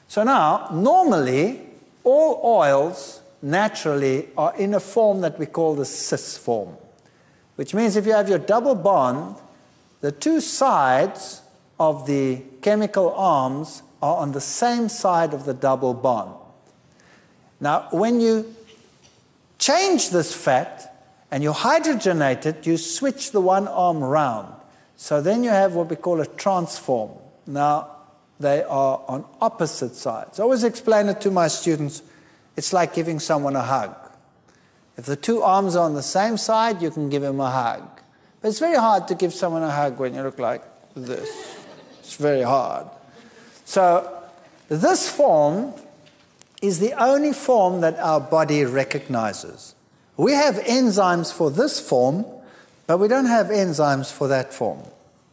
S1: So now, normally, all oils naturally are in a form that we call the cis form, which means if you have your double bond, the two sides of the chemical arms are on the same side of the double bond. Now, when you change this fat and you hydrogenate it, you switch the one arm round. So then you have what we call a transform. Now, they are on opposite sides. I always explain it to my students. It's like giving someone a hug. If the two arms are on the same side, you can give him a hug. But it's very hard to give someone a hug when you look like this. It's very hard. So this form is the only form that our body recognizes. We have enzymes for this form, but we don't have enzymes for that form.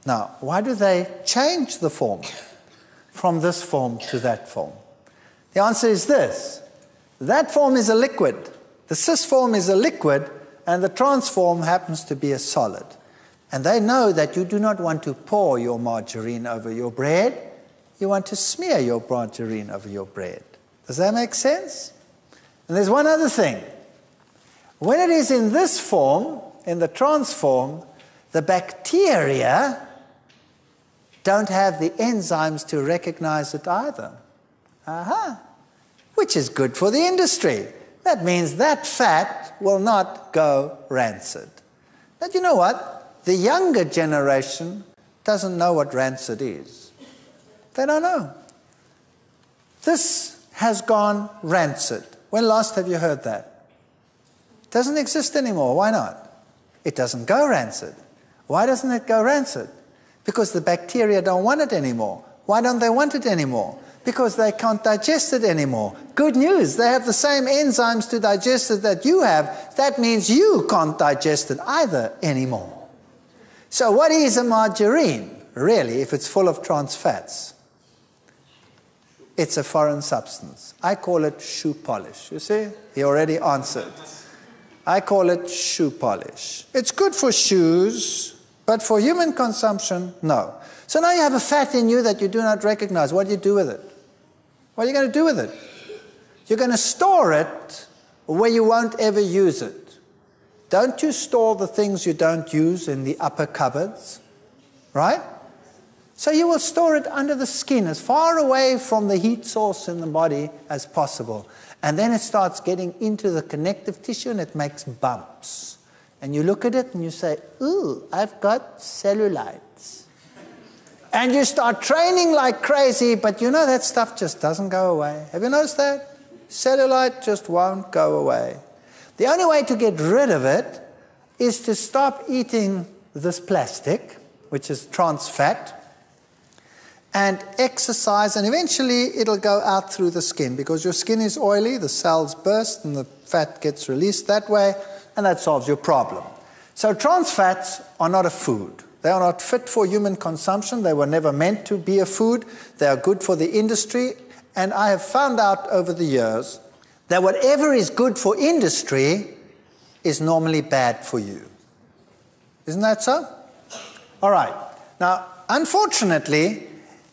S1: Now, why do they change the form from this form to that form? The answer is this. That form is a liquid. The cis form is a liquid, and the trans form happens to be a solid. And they know that you do not want to pour your margarine over your bread. You want to smear your margarine over your bread. Does that make sense? And there's one other thing. When it is in this form, in the trans form, the bacteria don't have the enzymes to recognize it either. Which is good for the industry. That means that fat will not go rancid. But you know what? The younger generation doesn't know what rancid is. They don't know. This has gone rancid. When last have you heard that? It doesn't exist anymore. Why not? It doesn't go rancid. Why doesn't it go rancid? Because the bacteria don't want it anymore. Why don't they want it anymore? Because they can't digest it anymore. Good news, they have the same enzymes to digest it that you have. That means you can't digest it either anymore. So what is a margarine, really, if it's full of trans fats? It's a foreign substance. I call it shoe polish. You see? He already answered. I call it shoe polish. It's good for shoes, but for human consumption, no. So now you have a fat in you that you do not recognize. What do you do with it? What are you going to do with it? You're going to store it where you won't ever use it. Don't you store the things you don't use in the upper cupboards? Right? So you will store it under the skin, as far away from the heat source in the body as possible. And then it starts getting into the connective tissue and it makes bumps. And you look at it and you say, ooh, I've got cellulites. And you start training like crazy, but you know that stuff just doesn't go away. Have you noticed that? Cellulite just won't go away. The only way to get rid of it is to stop eating this plastic, which is trans fat, and exercise, and eventually it'll go out through the skin because your skin is oily, the cells burst, and the fat gets released that way, and that solves your problem. So trans fats are not a food. They are not fit for human consumption. They were never meant to be a food. They are good for the industry. And I have found out over the years that whatever is good for industry is normally bad for you. Isn't that so? All right. Now, unfortunately,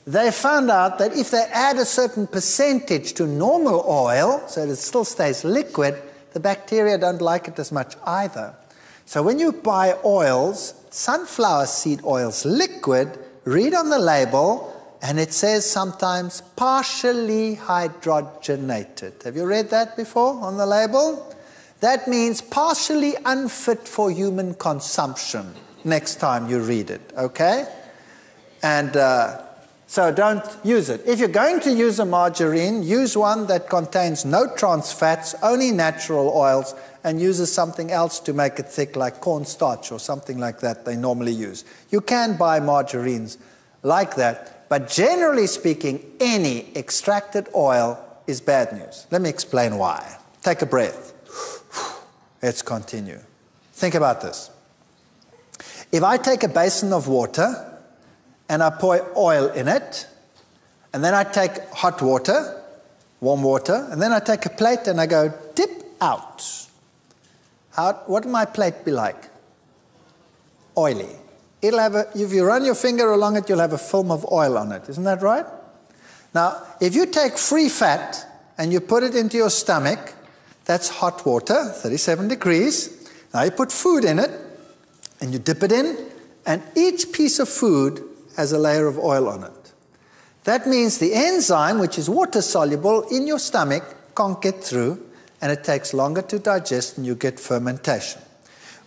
S1: they found out that if they add a certain percentage to normal oil, so that it still stays liquid, the bacteria don't like it as much either. So when you buy oils, sunflower seed oils liquid, read on the label, and it says sometimes partially hydrogenated. Have you read that before on the label? That means partially unfit for human consumption next time you read it, okay? And so don't use it. If you're going to use a margarine, use one that contains no trans fats, only natural oils, and uses something else to make it thick, like cornstarch or something like that they normally use. You can buy margarines like that, But generally speaking, any extracted oil is bad news. Let me explain why. Take a breath. Let's continue. Think about this. If I take a basin of water and I pour oil in it, and then I take hot water, warm water, and then I take a plate and I go dip out. What will my plate be like? Oily. It'll have if you run your finger along it, you'll have a film of oil on it. Isn't that right? Now, if you take free fat and you put it into your stomach, that's hot water, 37 degrees. Now you put food in it, and you dip it in, and each piece of food has a layer of oil on it. That means the enzyme, which is water-soluble in your stomach, can't get through, and it takes longer to digest, and you get fermentation.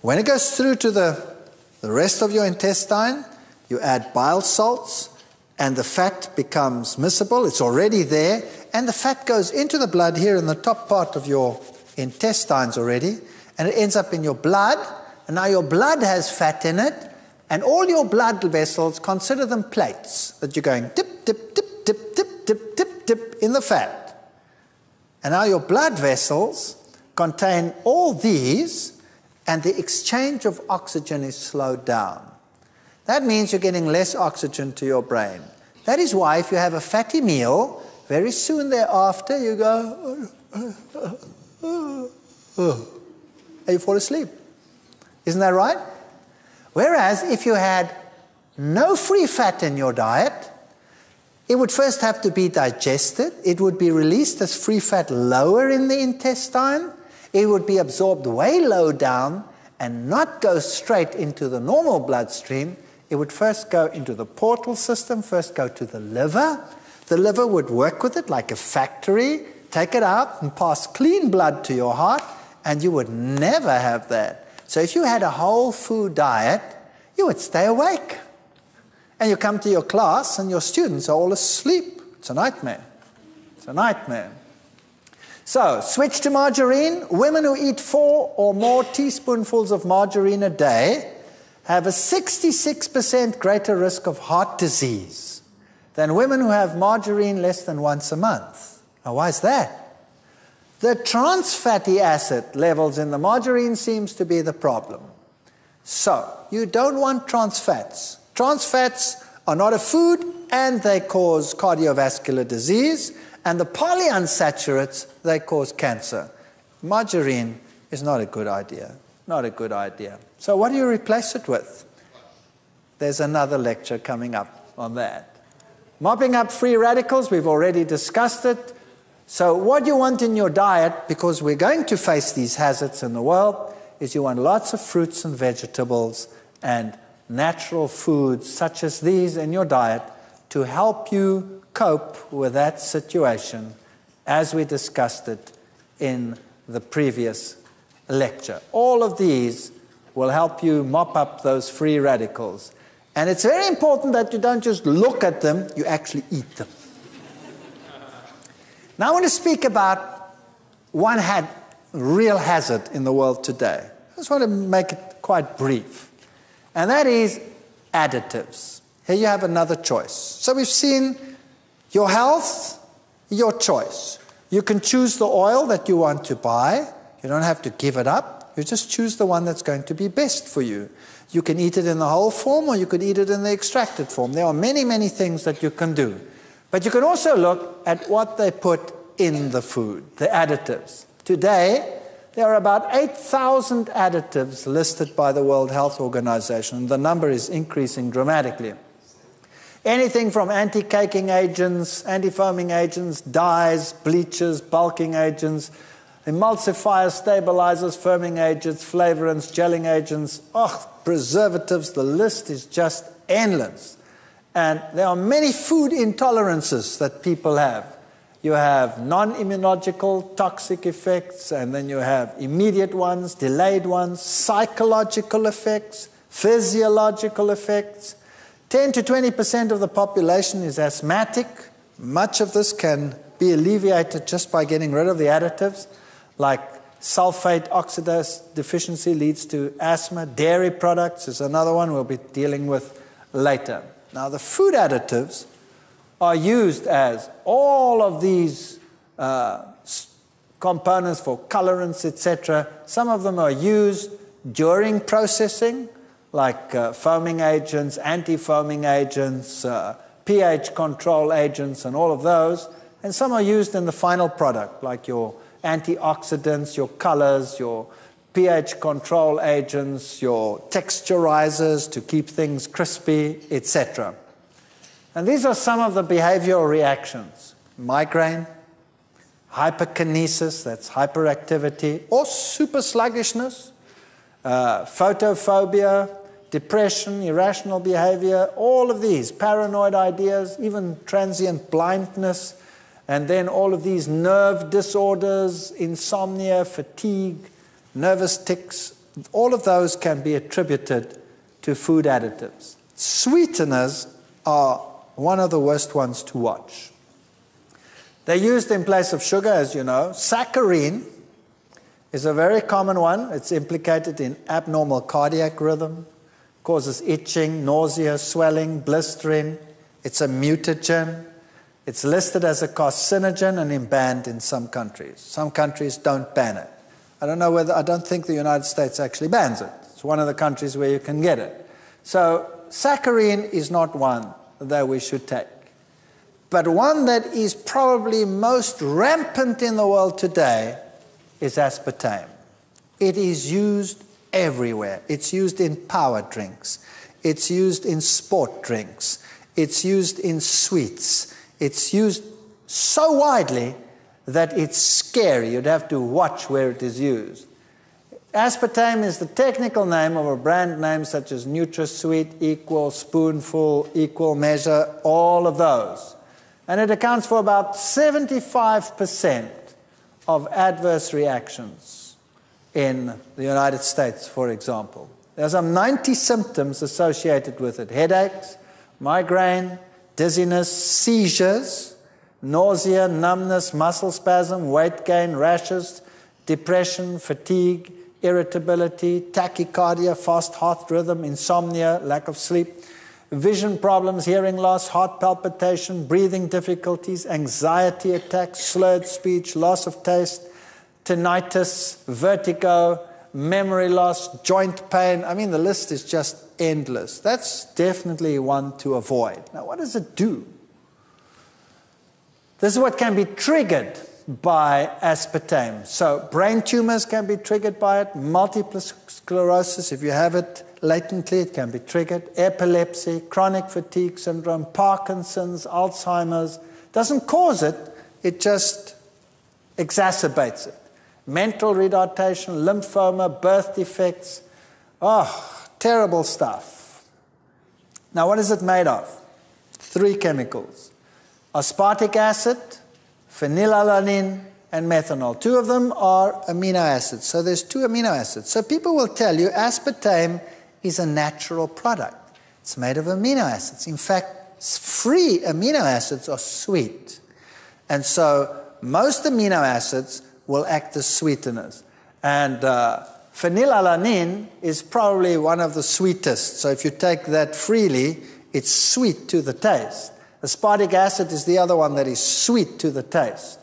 S1: When it goes through to the rest of your intestine, you add bile salts, and the fat becomes miscible. It's already there, and the fat goes into the blood here in the top part of your intestines already, and it ends up in your blood, and now your blood has fat in it, and all your blood vessels, consider them plates that you're going dip, dip, dip, dip, dip, dip, dip, dip in the fat. And now your blood vessels contain all these, and the exchange of oxygen is slowed down. That means you're getting less oxygen to your brain. That is why if you have a fatty meal, very soon thereafter you go, and you fall asleep. Isn't that right? Whereas if you had no free fat in your diet, it would first have to be digested. It would be released as free fat lower in the intestine. It would be absorbed way low down and not go straight into the normal bloodstream. It would first go into the portal system, first go to the liver. The liver would work with it like a factory, take it out and pass clean blood to your heart, and you would never have that. So if you had a whole food diet, you would stay awake. And you come to your class and your students are all asleep. It's a nightmare. It's a nightmare. So, switch to margarine. Women who eat 4 or more teaspoonfuls of margarine a day have a 66% greater risk of heart disease than women who have margarine less than once a month. Now, why is that? The trans fatty acid levels in the margarine seems to be the problem. So, you don't want trans fats. Trans fats are not a food, and they cause cardiovascular disease, and the polyunsaturates, they cause cancer. Margarine is not a good idea. Not a good idea. So what do you replace it with? There's another lecture coming up on that. Mopping up free radicals, we've already discussed it. So what you want in your diet, because we're going to face these hazards in the world, is you want lots of fruits and vegetables and natural foods such as these in your diet to help you cope with that situation as we discussed it in the previous lecture. All of these will help you mop up those free radicals. And it's very important that you don't just look at them, you actually eat them. Now I want to speak about one real hazard in the world today. I just want to make it quite brief. And that is additives. Here you have another choice. So we've seen your health, your choice. You can choose the oil that you want to buy. You don't have to give it up. You just choose the one that's going to be best for you. You can eat it in the whole form, or you could eat it in the extracted form. There are many, many things that you can do. But you can also look at what they put in the food, the additives. Today, there are about 8,000 additives listed by the World Health Organization. The number is increasing dramatically. Anything from anti-caking agents, anti-foaming agents, dyes, bleachers, bulking agents, emulsifiers, stabilizers, firming agents, flavorants, gelling agents, preservatives. The list is just endless. And there are many food intolerances that people have. You have non-immunological toxic effects, and then you have immediate ones, delayed ones, psychological effects, physiological effects. 10 to 20% of the population is asthmatic. Much of this can be alleviated just by getting rid of the additives, like sulfate oxidase deficiency leads to asthma. Dairy products is another one we'll be dealing with later. Now, the food additives are used as all of these components for colorants, etc. Some of them are used during processing, like foaming agents, anti-foaming agents, pH control agents, and all of those. And some are used in the final product, like your antioxidants, your colors, your pH control agents, your texturizers to keep things crispy, etc. And these are some of the behavioral reactions. Migraine, hyperkinesis, that's hyperactivity, or super sluggishness, photophobia, depression, irrational behavior, all of these, paranoid ideas, even transient blindness, and then all of these nerve disorders, insomnia, fatigue, nervous tics, all of those can be attributed to food additives. Sweeteners are one of the worst ones to watch. They're used in place of sugar, as you know. Saccharin is a very common one. It's implicated in abnormal cardiac rhythm, causes itching, nausea, swelling, blistering. It's a mutagen. It's listed as a carcinogen and banned in some countries. Some countries don't ban it. I don't think the United States actually bans it. It's one of the countries where you can get it. So saccharin is not one that we should take. But one that is probably most rampant in the world today is aspartame. It is used everywhere. It's used in power drinks. It's used in sport drinks. It's used in sweets. It's used so widely that it's scary. You'd have to watch where it is used. Aspartame is the technical name of a brand name such as NutraSweet, Equal, Spoonful, Equal Measure, all of those. And it accounts for about 75% of adverse reactions in the United States, for example. There are some 90 symptoms associated with it: headaches, migraine, dizziness, seizures, nausea, numbness, muscle spasm, weight gain, rashes, depression, fatigue, irritability, tachycardia, fast heart rhythm, insomnia, lack of sleep, vision problems, hearing loss, heart palpitation, breathing difficulties, anxiety attacks, slurred speech, loss of taste, tinnitus, vertigo, memory loss, joint pain. I mean, the list is just endless. That's definitely one to avoid. Now, what does it do? This is what can be triggered by aspartame. So brain tumors can be triggered by it. Multiple sclerosis, if you have it latently, it can be triggered. Epilepsy, chronic fatigue syndrome, Parkinson's, Alzheimer's. Doesn't cause it, it just exacerbates it. Mental retardation, lymphoma, birth defects. Oh, terrible stuff. Now, what is it made of? 3 chemicals: aspartic acid, phenylalanine, and methanol. 2 of them are amino acids. So there's 2 amino acids. So people will tell you aspartame is a natural product. It's made of amino acids. In fact, free amino acids are sweet. And so most amino acids will act as sweeteners. And phenylalanine is probably one of the sweetest. So if you take that freely, it's sweet to the taste. Aspartic acid is the other one that is sweet to the taste.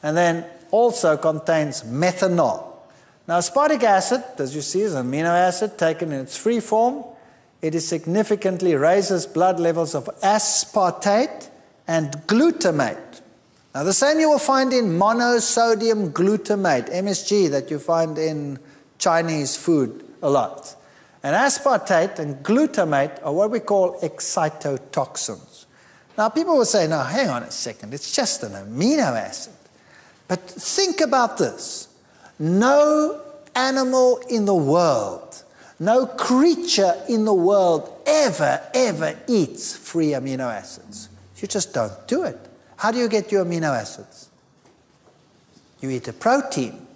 S1: And then also contains methanol. Now, aspartic acid, as you see, is an amino acid taken in its free form. It significantly raises blood levels of aspartate and glutamate. Now, the same you will find in monosodium glutamate, MSG, that you find in Chinese food a lot. And aspartate and glutamate are what we call excitotoxins. Now, people will say, no, hang on a second, it's just an amino acid. But think about this. No animal in the world, no creature in the world ever eats free amino acids. You just don't do it. How do you get your amino acids? You eat a protein.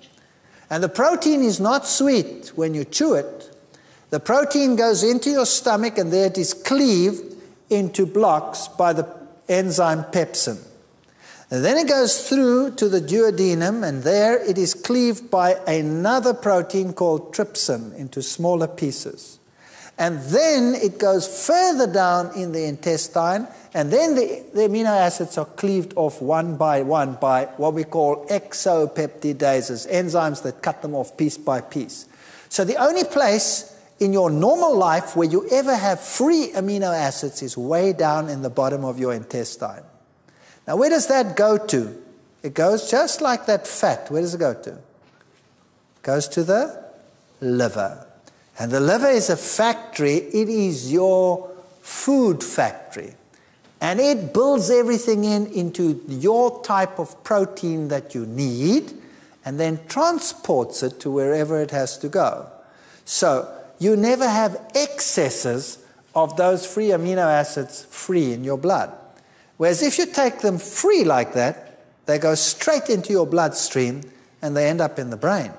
S1: And the protein is not sweet when you chew it. The protein goes into your stomach and there it is cleaved into blocks by the enzyme pepsin. And then it goes through to the duodenum, and there it is cleaved by another protein called trypsin into smaller pieces. And then it goes further down in the intestine, and then the amino acids are cleaved off one by what we call exopeptidases, enzymes that cut them off piece by piece. So the only place in your normal life where you ever have free amino acids is way down in the bottom of your intestine. Now, where does that go to? It goes just like that fat. Where does it go to? It goes to the liver. And the liver is a factory. It is your food factory. And it builds everything into your type of protein that you need and then transports it to wherever it has to go. So you never have excesses of those free amino acids free in your blood. Whereas if you take them free like that, they go straight into your bloodstream and they end up in the brain,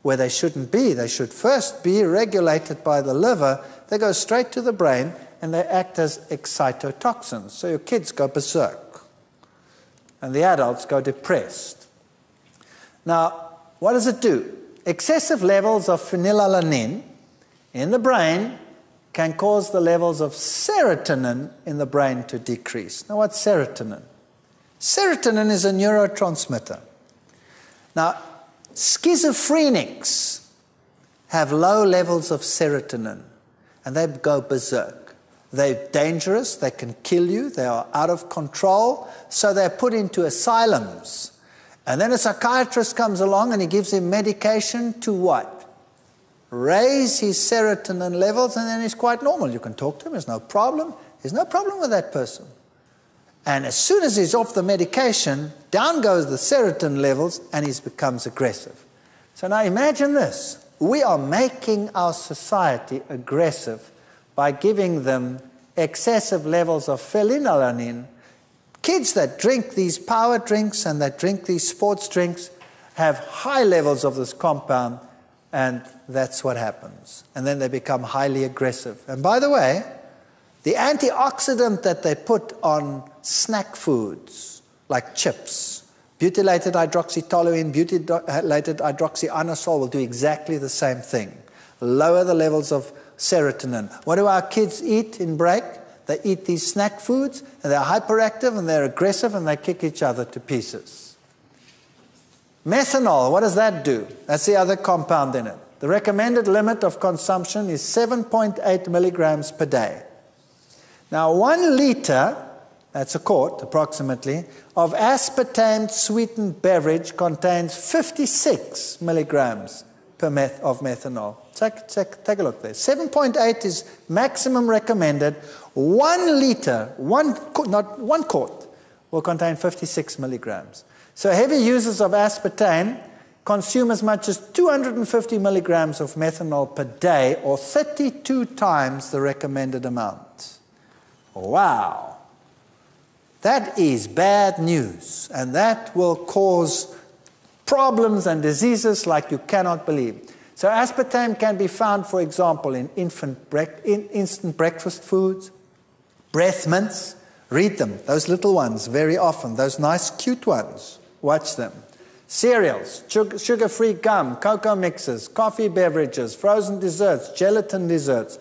S1: where they shouldn't be. They should first be regulated by the liver. They go straight to the brain and they act as excitotoxins. So your kids go berserk and the adults go depressed. Now, what does it do? Excessive levels of phenylalanine in the brain can cause the levels of serotonin in the brain to decrease. Now, what's serotonin? Serotonin is a neurotransmitter. Now, schizophrenics have low levels of serotonin, and they go berserk. They're dangerous, they can kill you, they are out of control, so they're put into asylums. And then a psychiatrist comes along and he gives him medication to what? Raise his serotonin levels, and then he's quite normal. You can talk to him, there's no problem. There's no problem with that person. And as soon as he's off the medication, down goes the serotonin levels and he becomes aggressive. So now imagine this. We are making our society aggressive by giving them excessive levels of phenylalanine. Kids that drink these power drinks and that drink these sports drinks have high levels of this compound, and that's what happens. And then they become highly aggressive. And by the way, the antioxidant that they put on snack foods, like chips, butylated hydroxytoluene, butylated hydroxyanisole will do exactly the same thing. Lower the levels of serotonin. What do our kids eat in break? They eat these snack foods, and they're hyperactive, and they're aggressive, and they kick each other to pieces. Methanol, what does that do? That's the other compound in it. The recommended limit of consumption is 7.8 milligrams per day. Now, 1 liter, that's a quart approximately, of aspartame sweetened beverage contains 56 milligrams of methanol. Take a look there. 7.8 is maximum recommended. 1 liter, not 1 quart, will contain 56 milligrams. So heavy users of aspartame consume as much as 250 milligrams of methanol per day, or 32 times the recommended amount. Wow. That is bad news, and that will cause problems and diseases like you cannot believe. So aspartame can be found, for example, in instant breakfast foods, breath mints. Read them, those little ones, very often, those nice, cute ones. Watch them. Cereals, sugar-free gum, cocoa mixes, coffee beverages, frozen desserts, gelatin desserts,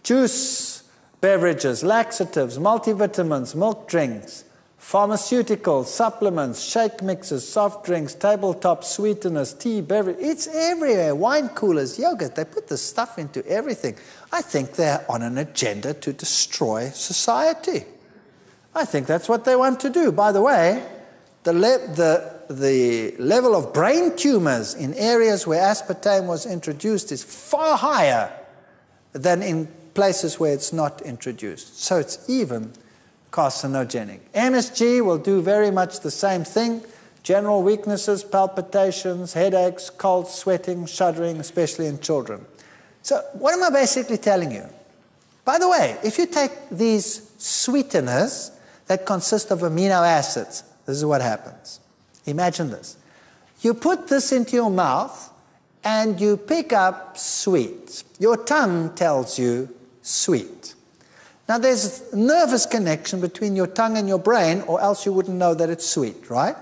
S1: juice beverages, laxatives, multivitamins, milk drinks, pharmaceuticals, supplements, shake mixes, soft drinks, tabletop sweeteners, tea, beverage. It's everywhere. Wine coolers, yogurt. They put this stuff into everything. I think they're on an agenda to destroy society. I think that's what they want to do. By the way, the level of brain tumors in areas where aspartame was introduced is far higher than in places where it's not introduced. So it's even carcinogenic. MSG will do very much the same thing. General weaknesses, palpitations, headaches, cold sweating, shuddering, especially in children. So what am I basically telling you? By the way, if you take these sweeteners that consist of amino acids, this is what happens. Imagine this. You put this into your mouth and you pick up sweet. Your tongue tells you sweet. Now there's a nervous connection between your tongue and your brain, or else you wouldn't know that it's sweet, right?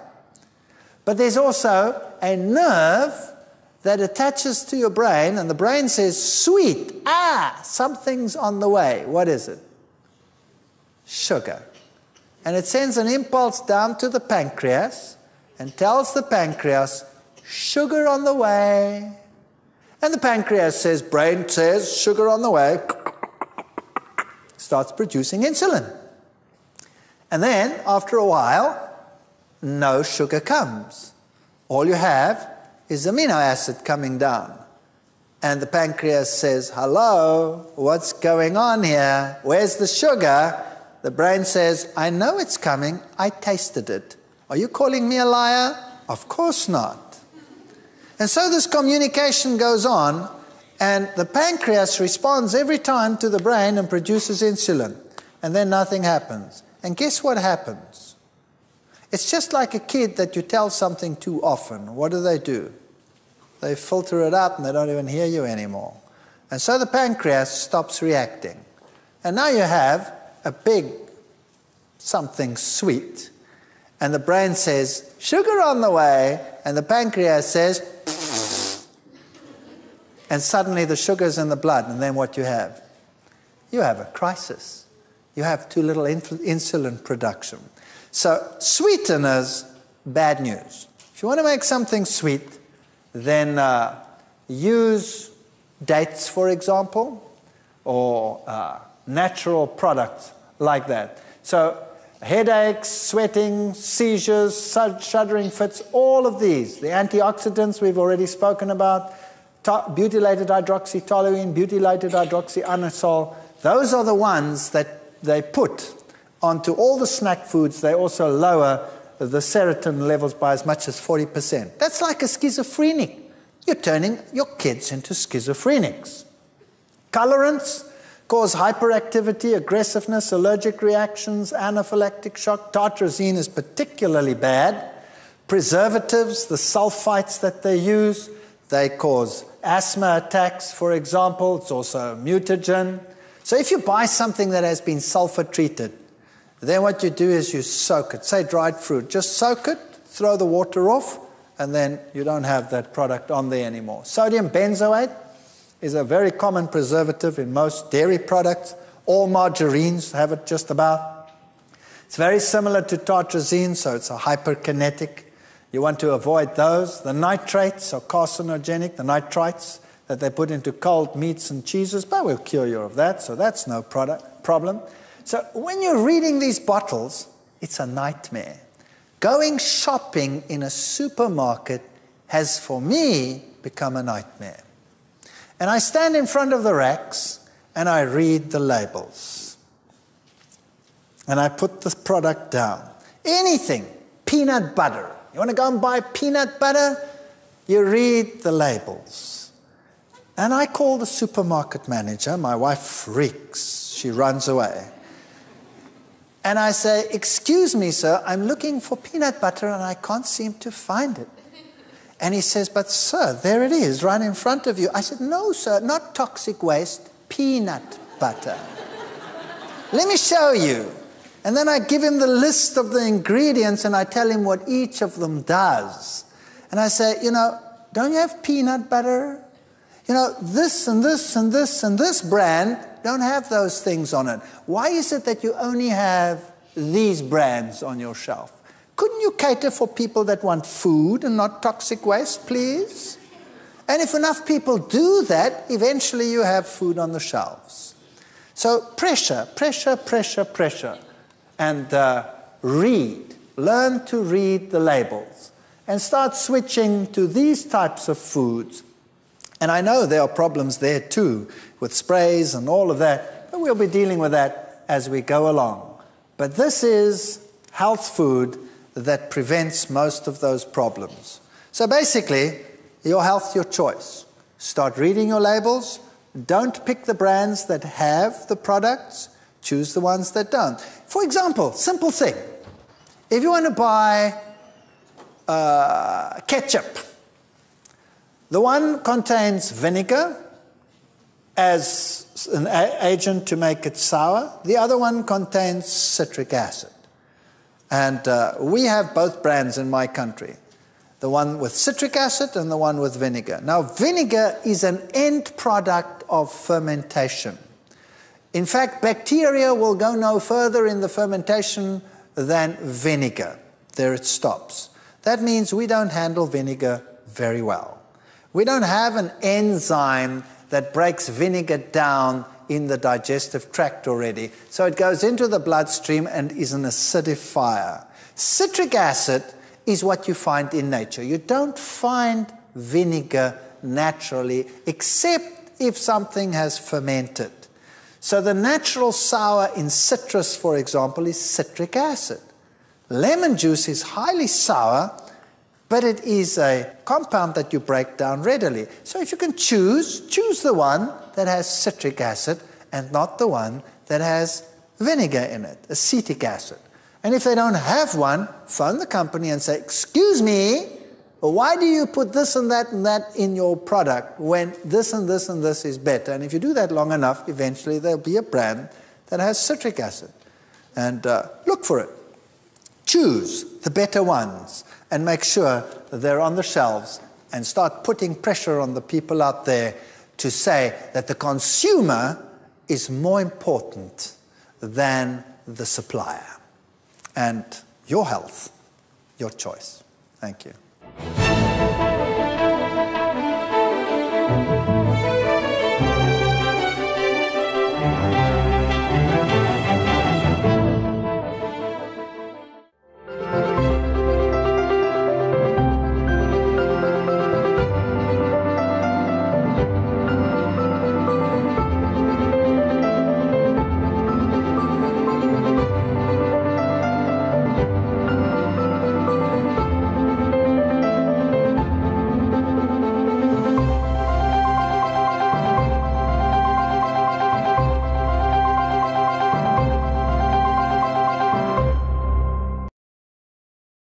S1: But there's also a nerve that attaches to your brain, and the brain says, sweet, something's on the way. What is it? Sugar. And it sends an impulse down to the pancreas and tells the pancreas, sugar on the way. And the pancreas says, brain says, sugar on the way, starts producing insulin. And then, after a while, no sugar comes. All you have is amino acid coming down. And the pancreas says, hello, what's going on here? Where's the sugar? The brain says, I know it's coming, I tasted it. Are you calling me a liar? Of course not. And so this communication goes on, and the pancreas responds every time to the brain and produces insulin. And then nothing happens. And guess what happens? It's just like a kid that you tell something too often. What do? They filter it out and they don't even hear you anymore. And so the pancreas stops reacting. And now you have a big something sweet. And the brain says, sugar on the way. And the pancreas says, and suddenly the sugar's in the blood. And then what you have? You have a crisis. You have too little insulin production. So sweeteners, bad news. If you want to make something sweet, then use dates, for example, or natural products like that. So headaches, sweating, seizures, shuddering fits, all of these. The antioxidants we've already spoken about, butylated hydroxytoluene, butylated hydroxyanisole, those are the ones that they put onto all the snack foods. They also lower the serotonin levels by as much as 40%. That's like a schizophrenic. You're turning your kids into schizophrenics. Colorants cause hyperactivity, aggressiveness, allergic reactions, anaphylactic shock. Tartrazine is particularly bad. Preservatives, the sulfites that they use, they cause asthma attacks, for example. It's also a mutagen. So if you buy something that has been sulfur treated, then what you do is you soak it. Say dried fruit. Just soak it, throw the water off, and then you don't have that product on there anymore. Sodium benzoate is a very common preservative in most dairy products. All margarines have it just about. It's very similar to tartrazine, so it's a hyperkinetic. You want to avoid those. The nitrates are carcinogenic, the nitrites that they put into cold meats and cheeses, but we'll cure you of that, so that's no problem. So when you're reading these bottles, it's a nightmare. Going shopping in a supermarket has, for me, become a nightmare. And I stand in front of the racks and I read the labels. And I put the product down. Anything, peanut butter. You want to go and buy peanut butter? You read the labels. And I call the supermarket manager. My wife freaks. She runs away. And I say, excuse me, sir, I'm looking for peanut butter and I can't seem to find it. And he says, but sir, there it is, right in front of you. I said, no, sir, not toxic waste, peanut butter. Let me show you. And then I give him the list of the ingredients and I tell him what each of them does. And I say, don't you have peanut butter? This and this and this and this brand don't have those things on it. Why is it that you only have these brands on your shelf? Couldn't you cater for people that want food and not toxic waste, please? And if enough people do that, eventually you have food on the shelves. So pressure. And learn to read the labels. And start switching to these types of foods. And I know there are problems there too, with sprays and all of that, but we'll be dealing with that as we go along. But this is health food that prevents most of those problems. So basically, your health, your choice. Start reading your labels. Don't pick the brands that have the products. Choose the ones that don't. For example, simple thing. If you want to buy ketchup, the one contains vinegar as an agent to make it sour. The other one contains citric acid. And we have both brands in my country. the one with citric acid and the one with vinegar. Now, vinegar is an end product of fermentation. In fact, bacteria will go no further in the fermentation than vinegar. There it stops. That means we don't handle vinegar very well. We don't have an enzyme that breaks vinegar down in the digestive tract already. So it goes into the bloodstream and is an acidifier. Citric acid is what you find in nature. You don't find vinegar naturally except if something has fermented. So the natural sour in citrus, for example, is citric acid. Lemon juice is highly sour, but it is a compound that you break down readily. So if you can choose the one that has citric acid and not the one that has vinegar in it, acetic acid. And if they don't have one, phone the company and say, excuse me, why do you put this and that in your product when this and this and this is better? And if you do that long enough, eventually there'll be a brand that has citric acid. And look for it. Choose the better ones and make sure that they're on the shelves, and start putting pressure on the people out there to say that the consumer is more important than the supplier. And your health, your choice. Thank you.